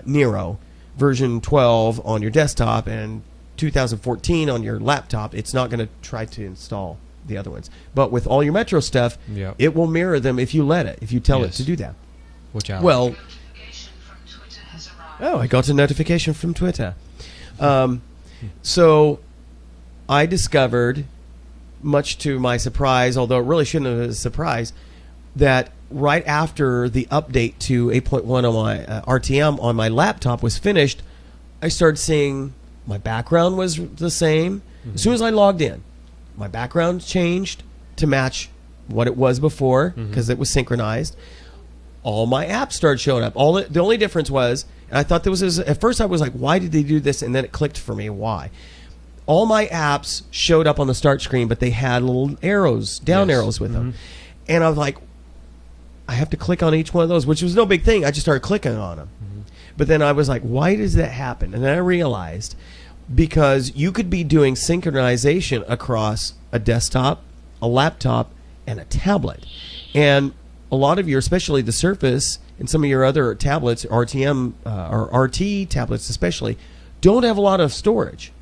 Nero, version 12 on your desktop and 2014 on your laptop, it's not going to try to install the other ones. But with all your Metro stuff, it will mirror them if you let it, if you tell it to do that. Which I Well, Notification from Twitter has arrived. oh, I got a notification from Twitter. So I discovered, much to my surprise, although it really shouldn't have been a surprise, that right after the update to 8.1 on my RTM on my laptop was finished, I started seeing my background was the same. As soon as I logged in, my background changed to match what it was before because it was synchronized. All my apps started showing up. The only difference was, and I thought there was, at first I was like, why did they do this? And then it clicked for me why. All my apps showed up on the start screen, but they had little arrows, down arrows with them. And I was like, I have to click on each one of those, which was no big thing. I just started clicking on them. But then I was like, why does that happen? And then I realized because you could be doing synchronization across a desktop, a laptop, and a tablet. And a lot of your, especially the Surface and some of your other tablets, RTM or RT tablets especially, don't have a lot of storage.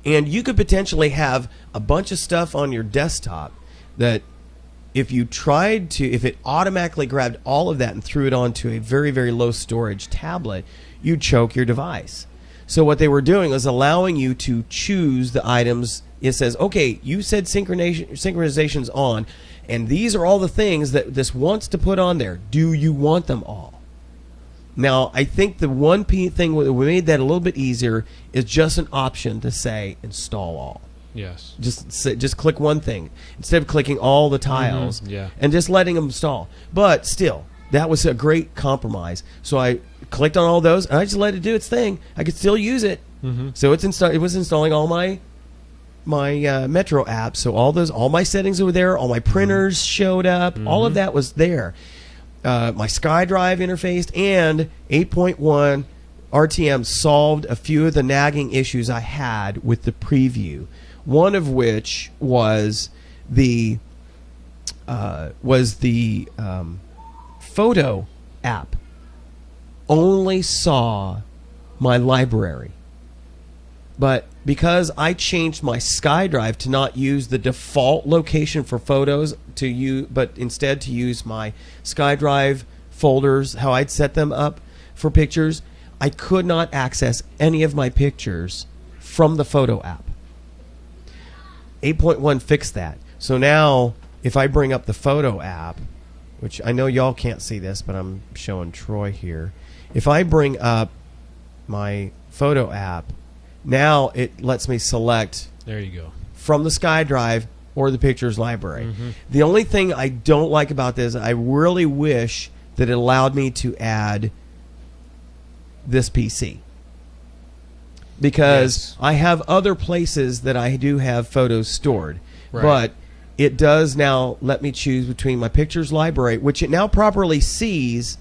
And you could potentially have a bunch of stuff on your desktop that if you tried to, if it automatically grabbed all of that and threw it onto a very, very low storage tablet, you'd choke your device. So what they were doing was allowing you to choose the items. It says, okay, you said synchronization's on, and these are all the things that this wants to put on there. Do you want them all? Now, I think the one thing that made that a little bit easier is just an option to say install all. Yes. Just click one thing instead of clicking all the tiles and just letting them install. But still, that was a great compromise. So I clicked on all those and I just let it do its thing. I could still use it. So it was installing all my Metro apps. So all my settings were there. All my printers showed up. All of that was there. My SkyDrive interfaced, and 8.1 RTM solved a few of the nagging issues I had with the preview. One of which was the photo app only saw my library. But because I changed my SkyDrive to not use the default location for photos but instead to use my SkyDrive folders, how I'd set them up for pictures, I could not access any of my pictures from the photo app. 8.1 fixed that. So now if I bring up the photo app, which I know y'all can't see this, but I'm showing Troy here. If I bring up my photo app, now it lets me select There you go. from the SkyDrive or the pictures library. The only thing I don't like about this, I really wish that it allowed me to add this PC. Because I have other places that I do have photos stored. Right. But it does now let me choose between my pictures library, which it now properly sees,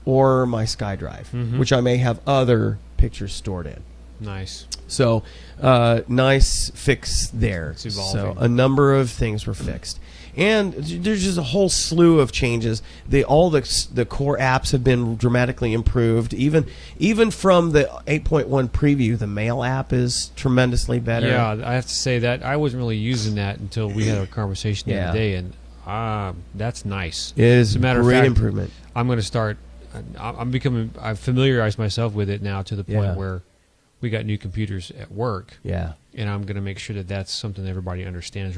or my SkyDrive, which I may have other pictures stored in. Nice. So, nice fix there. It's evolving. So, a number of things were fixed. And there's just a whole slew of changes. All the core apps have been dramatically improved. Even from the 8.1 preview, the Mail app is tremendously better. Yeah, I have to say that I wasn't really using that until we had a conversation the other day, and that's nice. It is As a matter great of fact, improvement. I'm going to start. I've familiarized myself with it now to the point where we got new computers at work. Yeah. And I'm going to make sure that that's something that everybody understands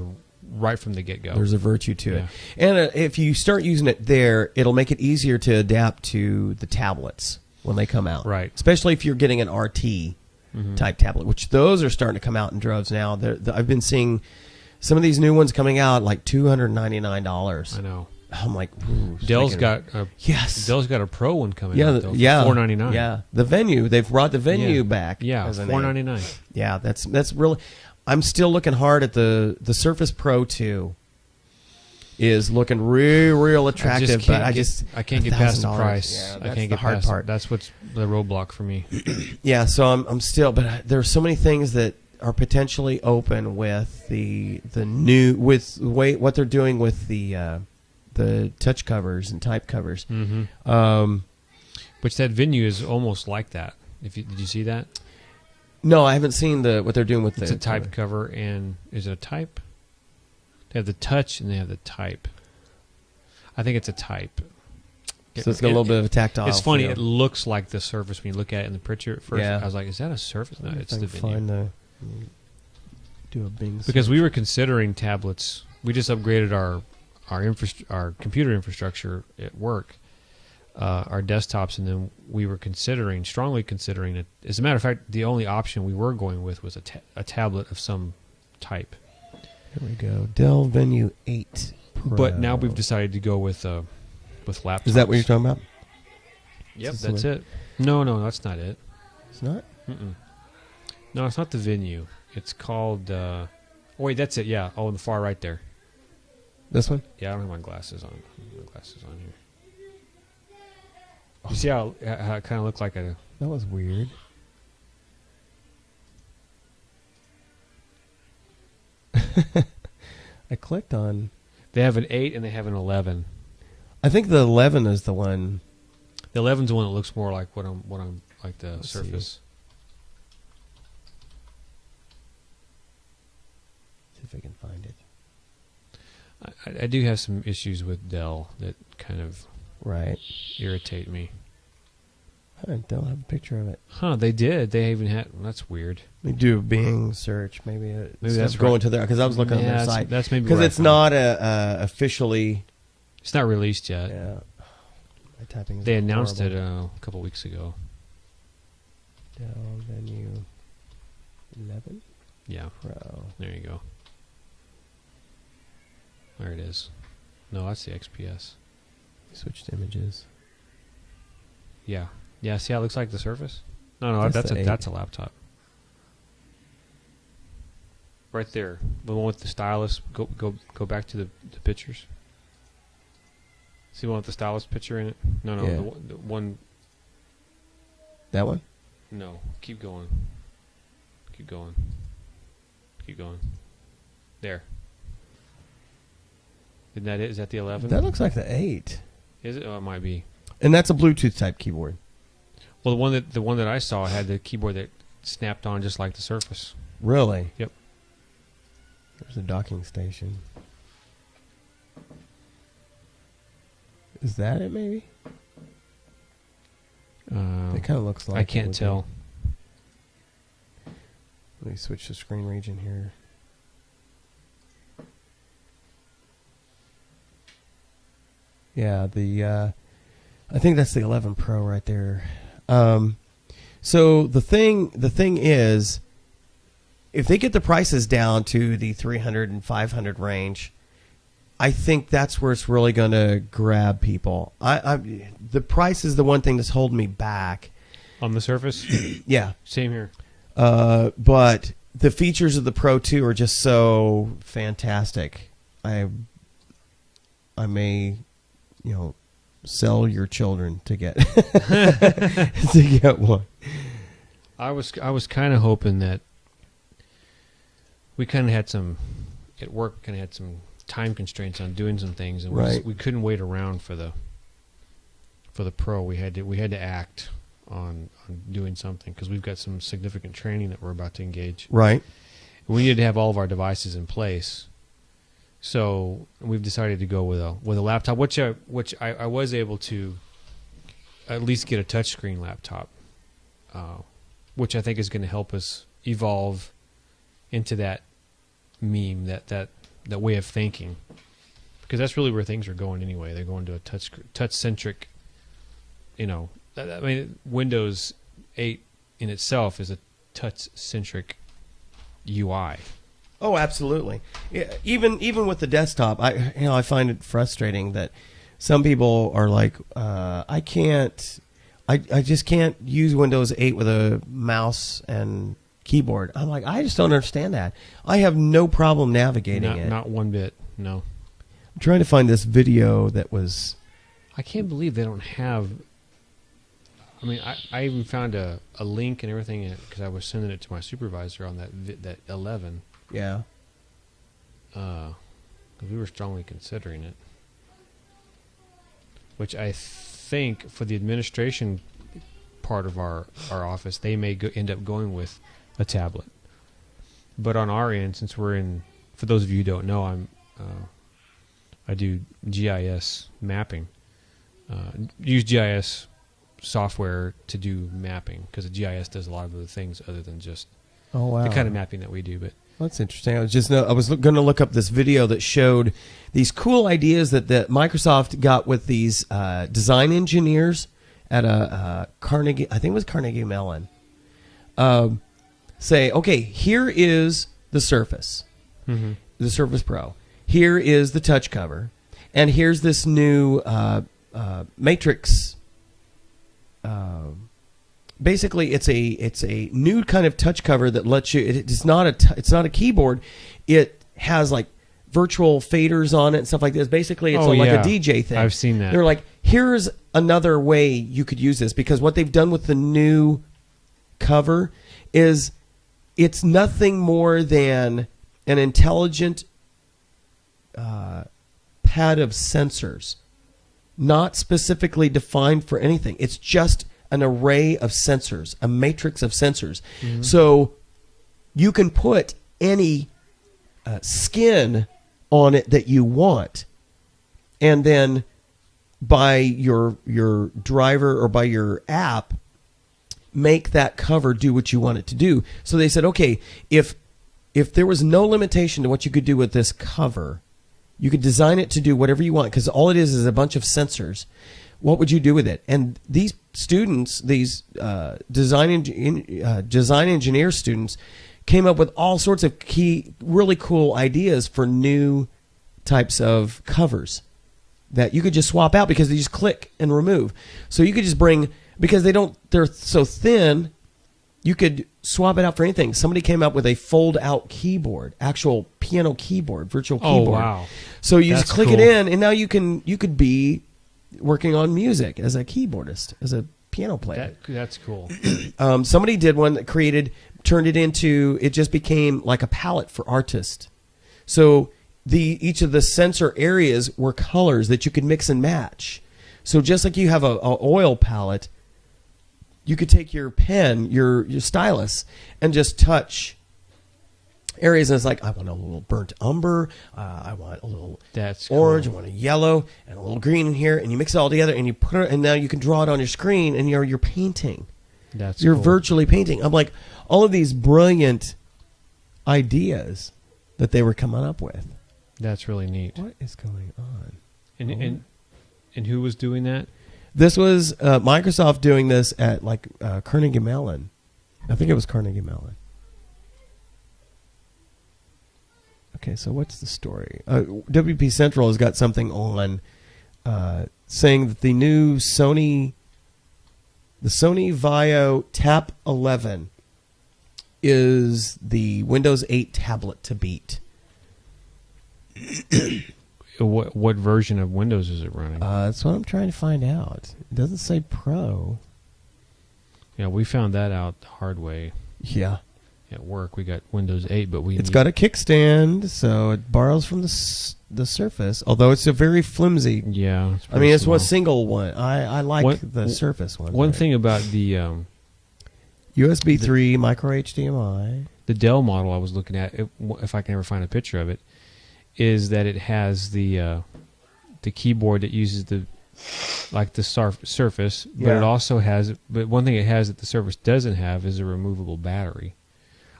right from the get-go. There's a virtue to it. And if you start using it there, it'll make it easier to adapt to the tablets when they come out. Right. Especially if you're getting an RT type tablet, which those are starting to come out in droves now. I've been seeing some of these new ones coming out like $299. I know. I'm like, Dell's got a Pro one coming out, though, for $499. Yeah, the Venue. They've brought the Venue back. Yeah, $499. Yeah, that's really. I'm still looking hard at the Surface Pro 2. is looking real attractive, but I can't get past the $1,000. price. Yeah, I that's can't the get hard past part. That's what's the roadblock for me. Yeah, so I'm still, but there's so many things that are potentially open with the new what they're doing with the touch covers and type covers. Mm-hmm. Which that venue is almost like that. Did you see that? No, I haven't seen what they're doing with It's a type cover, and is it a type? They have the touch and they have the type. I think it's a type. So it's got a little bit of a tactile. It's funny. feel. It looks like the Surface when you look at it in the picture at first. Yeah. I was like, is that a Surface? No, it's If I the can venue. do a Bing Because search. we were considering tablets. We just upgraded our computer infrastructure at work, our desktops, and then we were strongly considering it. As a matter of fact, the only option we were going with was a tablet of some type. Here we go. Dell Venue 8 Pro. But now we've decided to go with laptops. Is that what you're talking about? Yep, Is this that's the one? it. No, that's not it. It's not? Mm-mm. No, it's not the venue. It's called. Oh wait, that's it. Yeah. Oh, in the far right there. This one? Yeah, I don't have my glasses on. Here. You see how it kind of looked like a. That was weird. I clicked on. They have an 8 and they have an 11. I think the 11 is the one. The 11's the one that looks more like what I'm like the Let's Surface. See if I can find it. I do have some issues with Dell that kind of Right. irritate me. I don't have a picture of it. Huh? They did. They even had. That's weird. Let me do a Bing search. Maybe that's that's going right. to there because I was looking on their Yeah, site. that's maybe because where I it's found not officially. It's not released yet. Yeah. My typing is They announced it horrible. a couple weeks ago. Dell Venue 11 Yeah. Pro. There you go. There it is. No, that's the XPS. Switch to images. Yeah. Yeah, see how it looks like the Surface? No, That's the 8. that's a laptop. Right there. The one with the stylus. Go back to the pictures. See the one with the stylus picture in it? No, Yeah. the one. That one? No, keep going. Keep going. Keep going. There. Isn't that it? Is that the 11? That looks like the 8. Is it? Oh, it might be. And that's a Bluetooth type keyboard. Well, the one that I saw had the keyboard that snapped on just like the Surface. Really? Yep. There's a docking station. Is that it, maybe? It kind of looks like I it can't would be. tell. Let me switch the screen region here. Yeah, I think that's the 11 Pro right there. So the thing is, if they get the prices down to the 300 and 500 range, I think that's where it's really going to grab people. The price is the one thing that's holding me back. On the Surface? Yeah. Same here. But the features of the Pro 2 are just so fantastic. I may, sell your children to get to get one. I was kind of hoping that we kind of had some at work. Kind of had some time constraints on doing some things, and Right. we couldn't wait around for the Pro. We had to act on doing something because we've got some significant training that we're about to engage. Right. We needed to have all of our devices in place. So we've decided to go with a laptop, which I was able to at least get a touchscreen laptop, which I think is going to help us evolve into that meme, that way of thinking, because that's really where things are going anyway. They're going to a touch centric. I mean, Windows 8 in itself is a touch centric UI. Oh, absolutely. Yeah, even with the desktop, I find it frustrating that some people are like, I just can't use Windows 8 with a mouse and keyboard. I'm like, I just don't understand that. I have no problem navigating it. Not one bit. No. trying to find this video that was. I can't believe they don't have. I mean, I even found a link and everything because I was sending it to my supervisor on that 11. Yeah. Because we were strongly considering it. Which I think for the administration part of our office, they may end up going with a tablet. But on our end, since we're in, for those of you who don't know, I do GIS mapping. Use GIS software to do mapping because the GIS does a lot of other things other than just the kind of mapping that we do. But that's interesting. I was going to look up this video that showed these cool ideas that Microsoft got with these design engineers at a Carnegie, I think it was Carnegie Mellon. Say, okay, here is the Surface, the Surface Pro. Here is the touch cover, and here's this new Matrix. Basically, it's a new kind of touch cover that lets you. It's not a keyboard. It has like virtual faders on it and stuff like this. Basically, it's like a DJ thing. I've seen that. They're like, here's another way you could use this because what they've done with the new cover is it's nothing more than an intelligent pad of sensors, not specifically defined for anything. It's just an array of sensors, a matrix of sensors. Mm-hmm. So you can put any skin on it that you want, and then by your driver or by your app, make that cover do what you want it to do. So they said, okay, if there was no limitation to what you could do with this cover, you could design it to do whatever you want because all it is a bunch of sensors. What would you do with it? And these students, these design engineer students, came up with all sorts of really cool ideas for new types of covers that you could just swap out because they just click and remove. So you could just bring, because they're so thin, you could swap it out for anything. Somebody came up with a fold-out keyboard, actual piano keyboard, virtual keyboard. Oh, wow. So you just click it in, and now you could be working on music as a keyboardist, as a piano player. That's cool. Somebody did one that turned it into, it just became like a palette for artists. So each of the sensor areas were colors that you could mix and match. So just like you have a oil palette, you could take your pen, your stylus, and just touch areas. And it's like, I want a little burnt umber, I want a little orange, I want a yellow, and a little green in here, and you mix it all together, and you put it, and now you can draw it on your screen, and you're painting. You're virtually painting. I'm like, all of these brilliant ideas that they were coming up with. That's really neat. What is going on? And who was doing that? This was Microsoft doing this at Carnegie Mellon. I think it was Carnegie Mellon. Okay, so what's the story? WP Central has got something on saying that the new Sony Vaio Tap 11 is the Windows 8 tablet to beat. What version of Windows is it running? That's what I'm trying to find out. It doesn't say Pro. Yeah, we found that out the hard way. Yeah. At work, we got Windows 8, but it's got a kickstand, so it borrows from the Surface, although it's a very flimsy. Yeah. It's a single one. I like the Surface one. One thing about the USB 3, micro HDMI. The Dell model I was looking at, if I can ever find a picture of it, is that it has the keyboard that uses the Surface, but it also has. But one thing it has that the Surface doesn't have is a removable battery.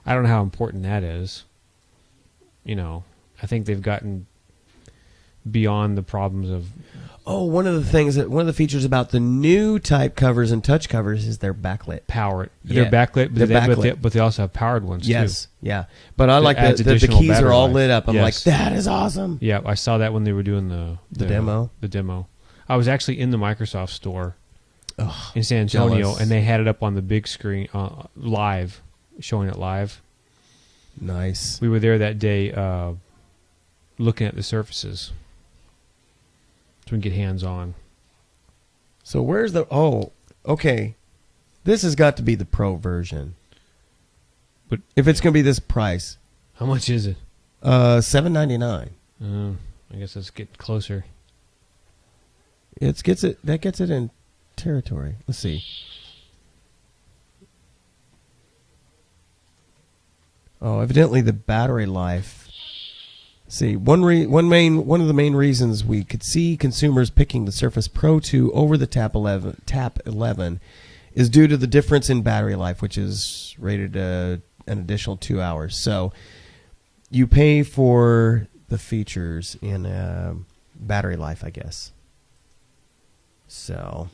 I don't know how important that is. I think they've gotten beyond the problems of. Oh, one of the features about the new type covers and touch covers is they're backlit. Powered. Yeah. They're backlit, but they also have powered ones too. Yes, yeah. But I like that the keys are all lit up. I'm like, that is awesome. Yeah, I saw that when they were doing the demo. The demo. I was actually in the Microsoft store in San Antonio, jealous. and they had it up on the big screen live, showing it live. Nice. We were there that day looking at the Surfaces. we can get hands on. So where's the... Oh, okay. This has got to be the pro version. But if it's going to be this price. How much is it? $7.99. I guess let's get closer. That gets it in territory. Let's see. Oh, evidently the battery life. See, one of the main reasons we could see consumers picking the Surface Pro 2 over the Tab 11 is due to the difference in battery life, which is rated an additional 2 hours. So you pay for the features in battery life, I guess. So,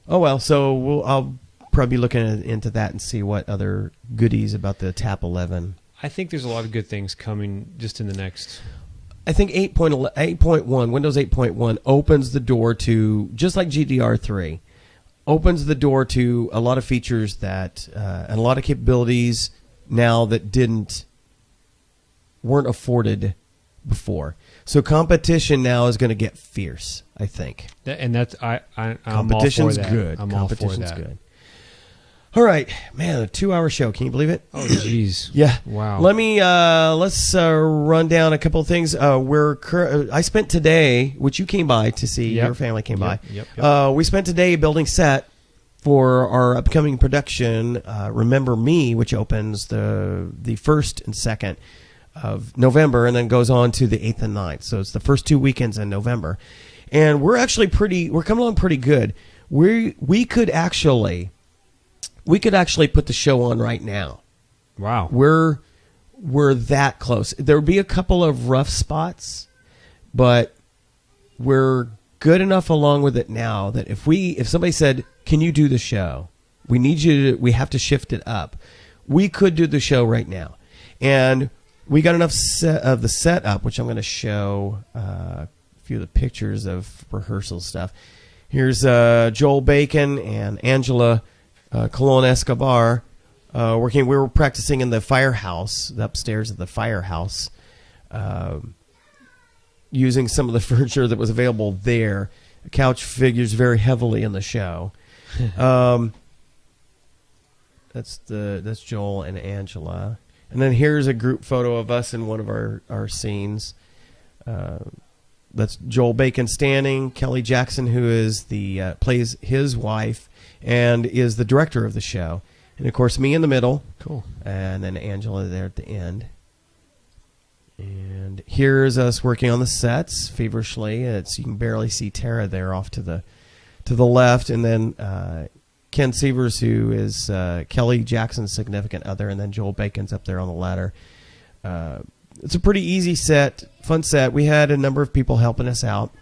oh well. So I'll probably be looking into that and see what other goodies about the Tab 11. I think there's a lot of good things coming just in the next. I think 8.1, Windows 8.1 opens the door to, just like GDR3, opens the door to a lot of features that and a lot of capabilities now that weren't afforded before. So competition now is going to get fierce, I think. And that's I'm competition's all for that. good. I'm Competition's all for that. good. All right, man, a 2-hour show. Can you believe it? Oh, jeez. Yeah. Wow. Let's run down a couple of things. I spent today, which you came by to see. Yep. Your family came by. Yep. We spent today building set for our upcoming production, Remember Me, which opens the 1st and 2nd of November and then goes on to the 8th and 9th. So it's the first 2 weekends in November. And we're coming along pretty good. We could actually put the show on right now. Wow. We're that close. There would be a couple of rough spots, but we're good enough along with it now that if somebody said, "Can you do the show? We have to shift it up." We could do the show right now. And we got enough of the setup, which I'm going to show a few of the pictures of rehearsal stuff. Here's Joel Bacon and Angela Colon Escobar working. We were practicing in the firehouse, upstairs of the firehouse, using some of the furniture that was available there. The couch figures very heavily in the show. That's Joel and Angela. And then here's a group photo of us in one of our scenes. That's Joel Bacon standing. Kelly Jackson, who is plays his wife and is the director of the show. And, of course, me in the middle. Cool. And then Angela there at the end. And here's us working on the sets feverishly. You can barely see Tara there off to the left. And then Ken Sievers, who is Kelly Jackson's significant other. And then Joel Bacon's up there on the ladder. It's a pretty easy set, fun set. We had a number of people helping us out.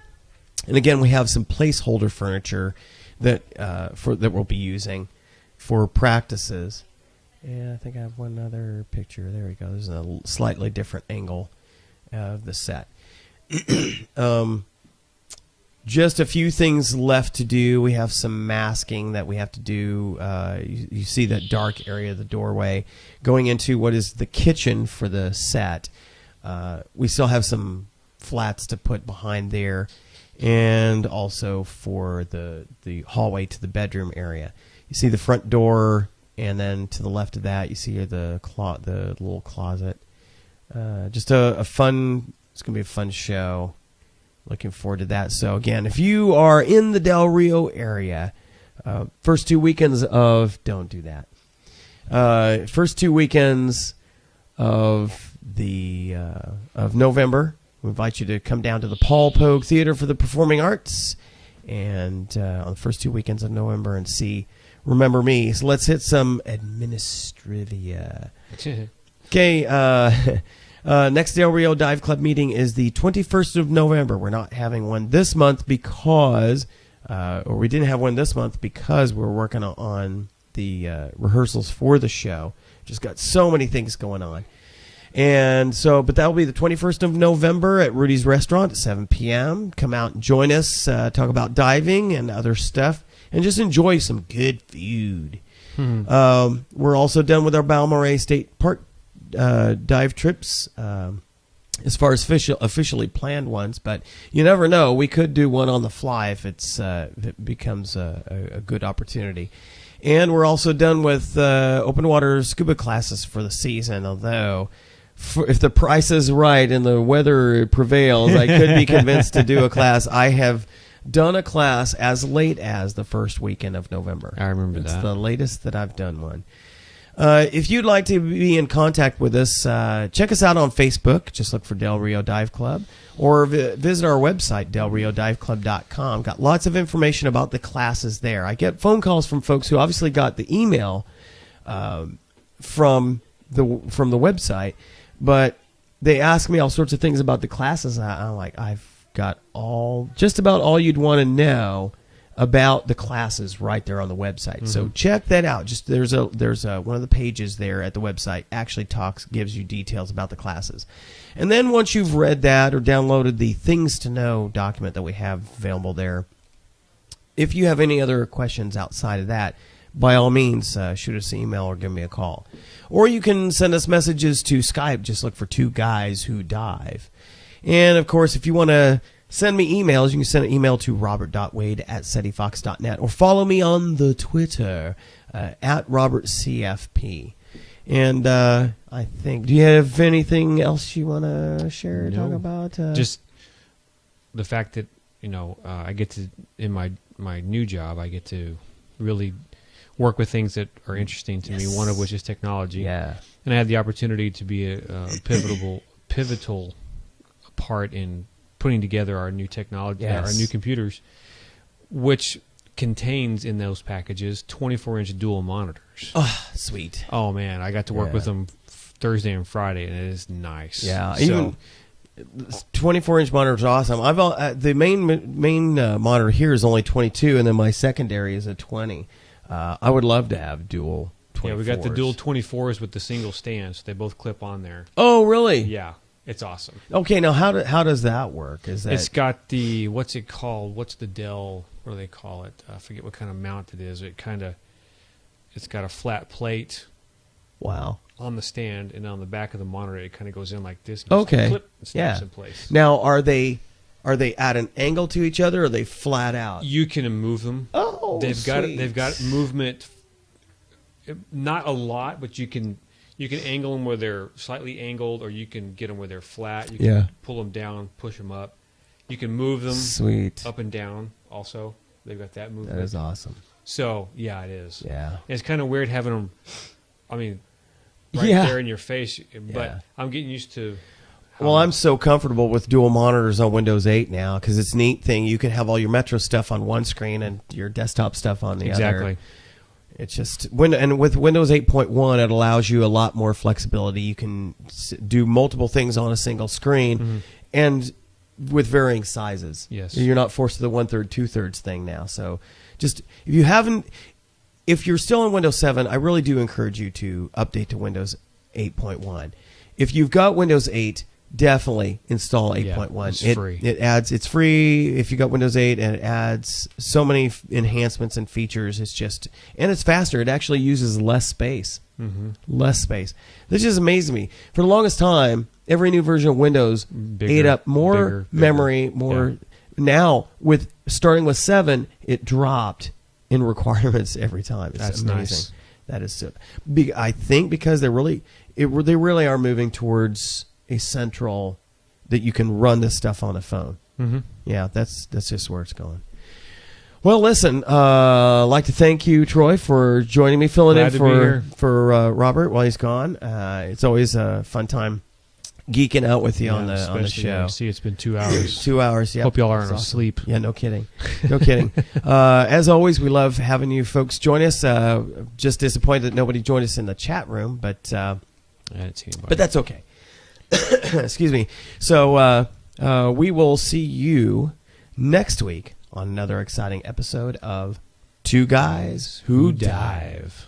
And, again, we have some placeholder furniture that we'll be using for practices. Yeah, I think I have one other picture. There we go. There's a slightly different angle of the set. Just a few things left to do. We have some masking that we have to do. You see that dark area of the doorway going into what is the kitchen for the set. We still have some flats to put behind there, and also for the hallway to the bedroom area. You see the front door, and then to the left of that, you see the little closet. Just a fun. It's gonna be a fun show. Looking forward to that. So again, if you are in the Del Rio area, first 2 weekends of don't do that. First 2 weekends of November, we invite you to come down to the Paul Pogue Theater for the Performing Arts, and on the first 2 weekends of November, and see Remember Me. So let's hit some administrivia. Okay. Next Del Rio Dive Club meeting is the 21st of November. We're not having one this month because, or we didn't have one this month because we're working on the rehearsals for the show. Just got so many things going on. And so, but that will be the 21st of November at Rudy's Restaurant at 7 p.m. Come out and join us, talk about diving and other stuff, and just enjoy some good food. We're also done with our Balmorhea State Park dive trips. as far as officially planned ones, but you never know. We could do one on the fly if if it becomes a good opportunity. And we're also done with open water scuba classes for the season, although if the price is right and the weather prevails, I could be convinced to do a class. I have done a class as late as the first weekend of November. I remember that. It's the latest that I've done one. If you'd like to be in contact with us, check us out on Facebook. Just look for Del Rio Dive Club. Or visit our website, delriodiveclub.com. Got lots of information about the classes there. I get phone calls from folks who obviously got the email from the website, but they ask me all sorts of things about the classes. I'm like, I've got just about all you'd want to know about the classes right there on the website. Mm-hmm. So check that out. Just there's one of the pages there at the website actually gives you details about the classes. And then once you've read that or downloaded the Things to Know document that we have available there, if you have any other questions outside of that, by all means, shoot us an email or give me a call. Or you can send us messages to Skype. Just look for Two Guys Who Dive. And, of course, if you want to send me emails, you can send an email to robert.wade@cetifox.net or follow me on the Twitter at robertcfp. And I think, do you have anything else you want to share, talk about? Just the fact that, I get to, in my new job, I get to really work with things that are interesting to me, one of which is technology. Yeah. And I had the opportunity to be a pivotal part in putting together our new technology, our new computers, which contains in those packages 24-inch dual monitors. Oh, sweet. Oh, man. I got to work with them Thursday and Friday, and it is nice. Yeah. Even 24-inch monitor is awesome. The main monitor here is only 22, and then my secondary is a 20. I would love to have dual 24s. Yeah, we got the dual 24s with the single stand, so they both clip on there. Oh, really? Yeah. It's awesome. Okay, now how does that work? It's got the, what's it called? What's the Dell? What do they call it? I forget what kind of mount it is. It's got a flat plate. Wow. On the stand, and on the back of the monitor, it kind of goes in like this. And Clip and snaps in place. Now, are they at an angle to each other, or are they flat out? You can move them. Oh, they've sweet. got movement. Not a lot, but you can angle them where they're slightly angled, or you can get them where they're flat. You can pull them down, push them up. You can move them up and down also. They've got that movement. That is awesome. So, yeah, it is. Yeah. And it's kind of weird having them, there in your face, but I'm getting used to I'm so comfortable with dual monitors on Windows 8 now because it's a neat thing. You can have all your Metro stuff on one screen and your desktop stuff on the other. Exactly. It's just and with Windows 8.1, it allows you a lot more flexibility. You can do multiple things on a single screen, and with varying sizes. Yes, you're not forced to the 1/3, 2/3 thing now. So, just if you're still on Windows 7, I really do encourage you to update to Windows 8.1. If you've got Windows 8, definitely install 8.1. It's free. It's free if you got Windows 8, and it adds so many enhancements and features. And it's faster. It actually uses less space. Less space. This just amazes me. For the longest time, every new version of Windows ate up more memory, more. Yeah. Now, starting with 7, it dropped in requirements every time. It's amazing. Nice. That is so. I think because they really are moving towards a central that you can run this stuff on a phone. Yeah, that's just where it's going. Well, listen, I'd like to thank you, Troy, for joining me, filling in for Robert while he's gone. It's always a fun time geeking out with you on the show. See, it's been 2 hours. 2 hours, yeah. Hope y'all aren't asleep. Yeah, no kidding. No kidding. As always, we love having you folks join us. Just disappointed that nobody joined us in the chat room, but I didn't see anybody. But that's okay. Excuse me. So we will see you next week on another exciting episode of Two Guys Who Dive.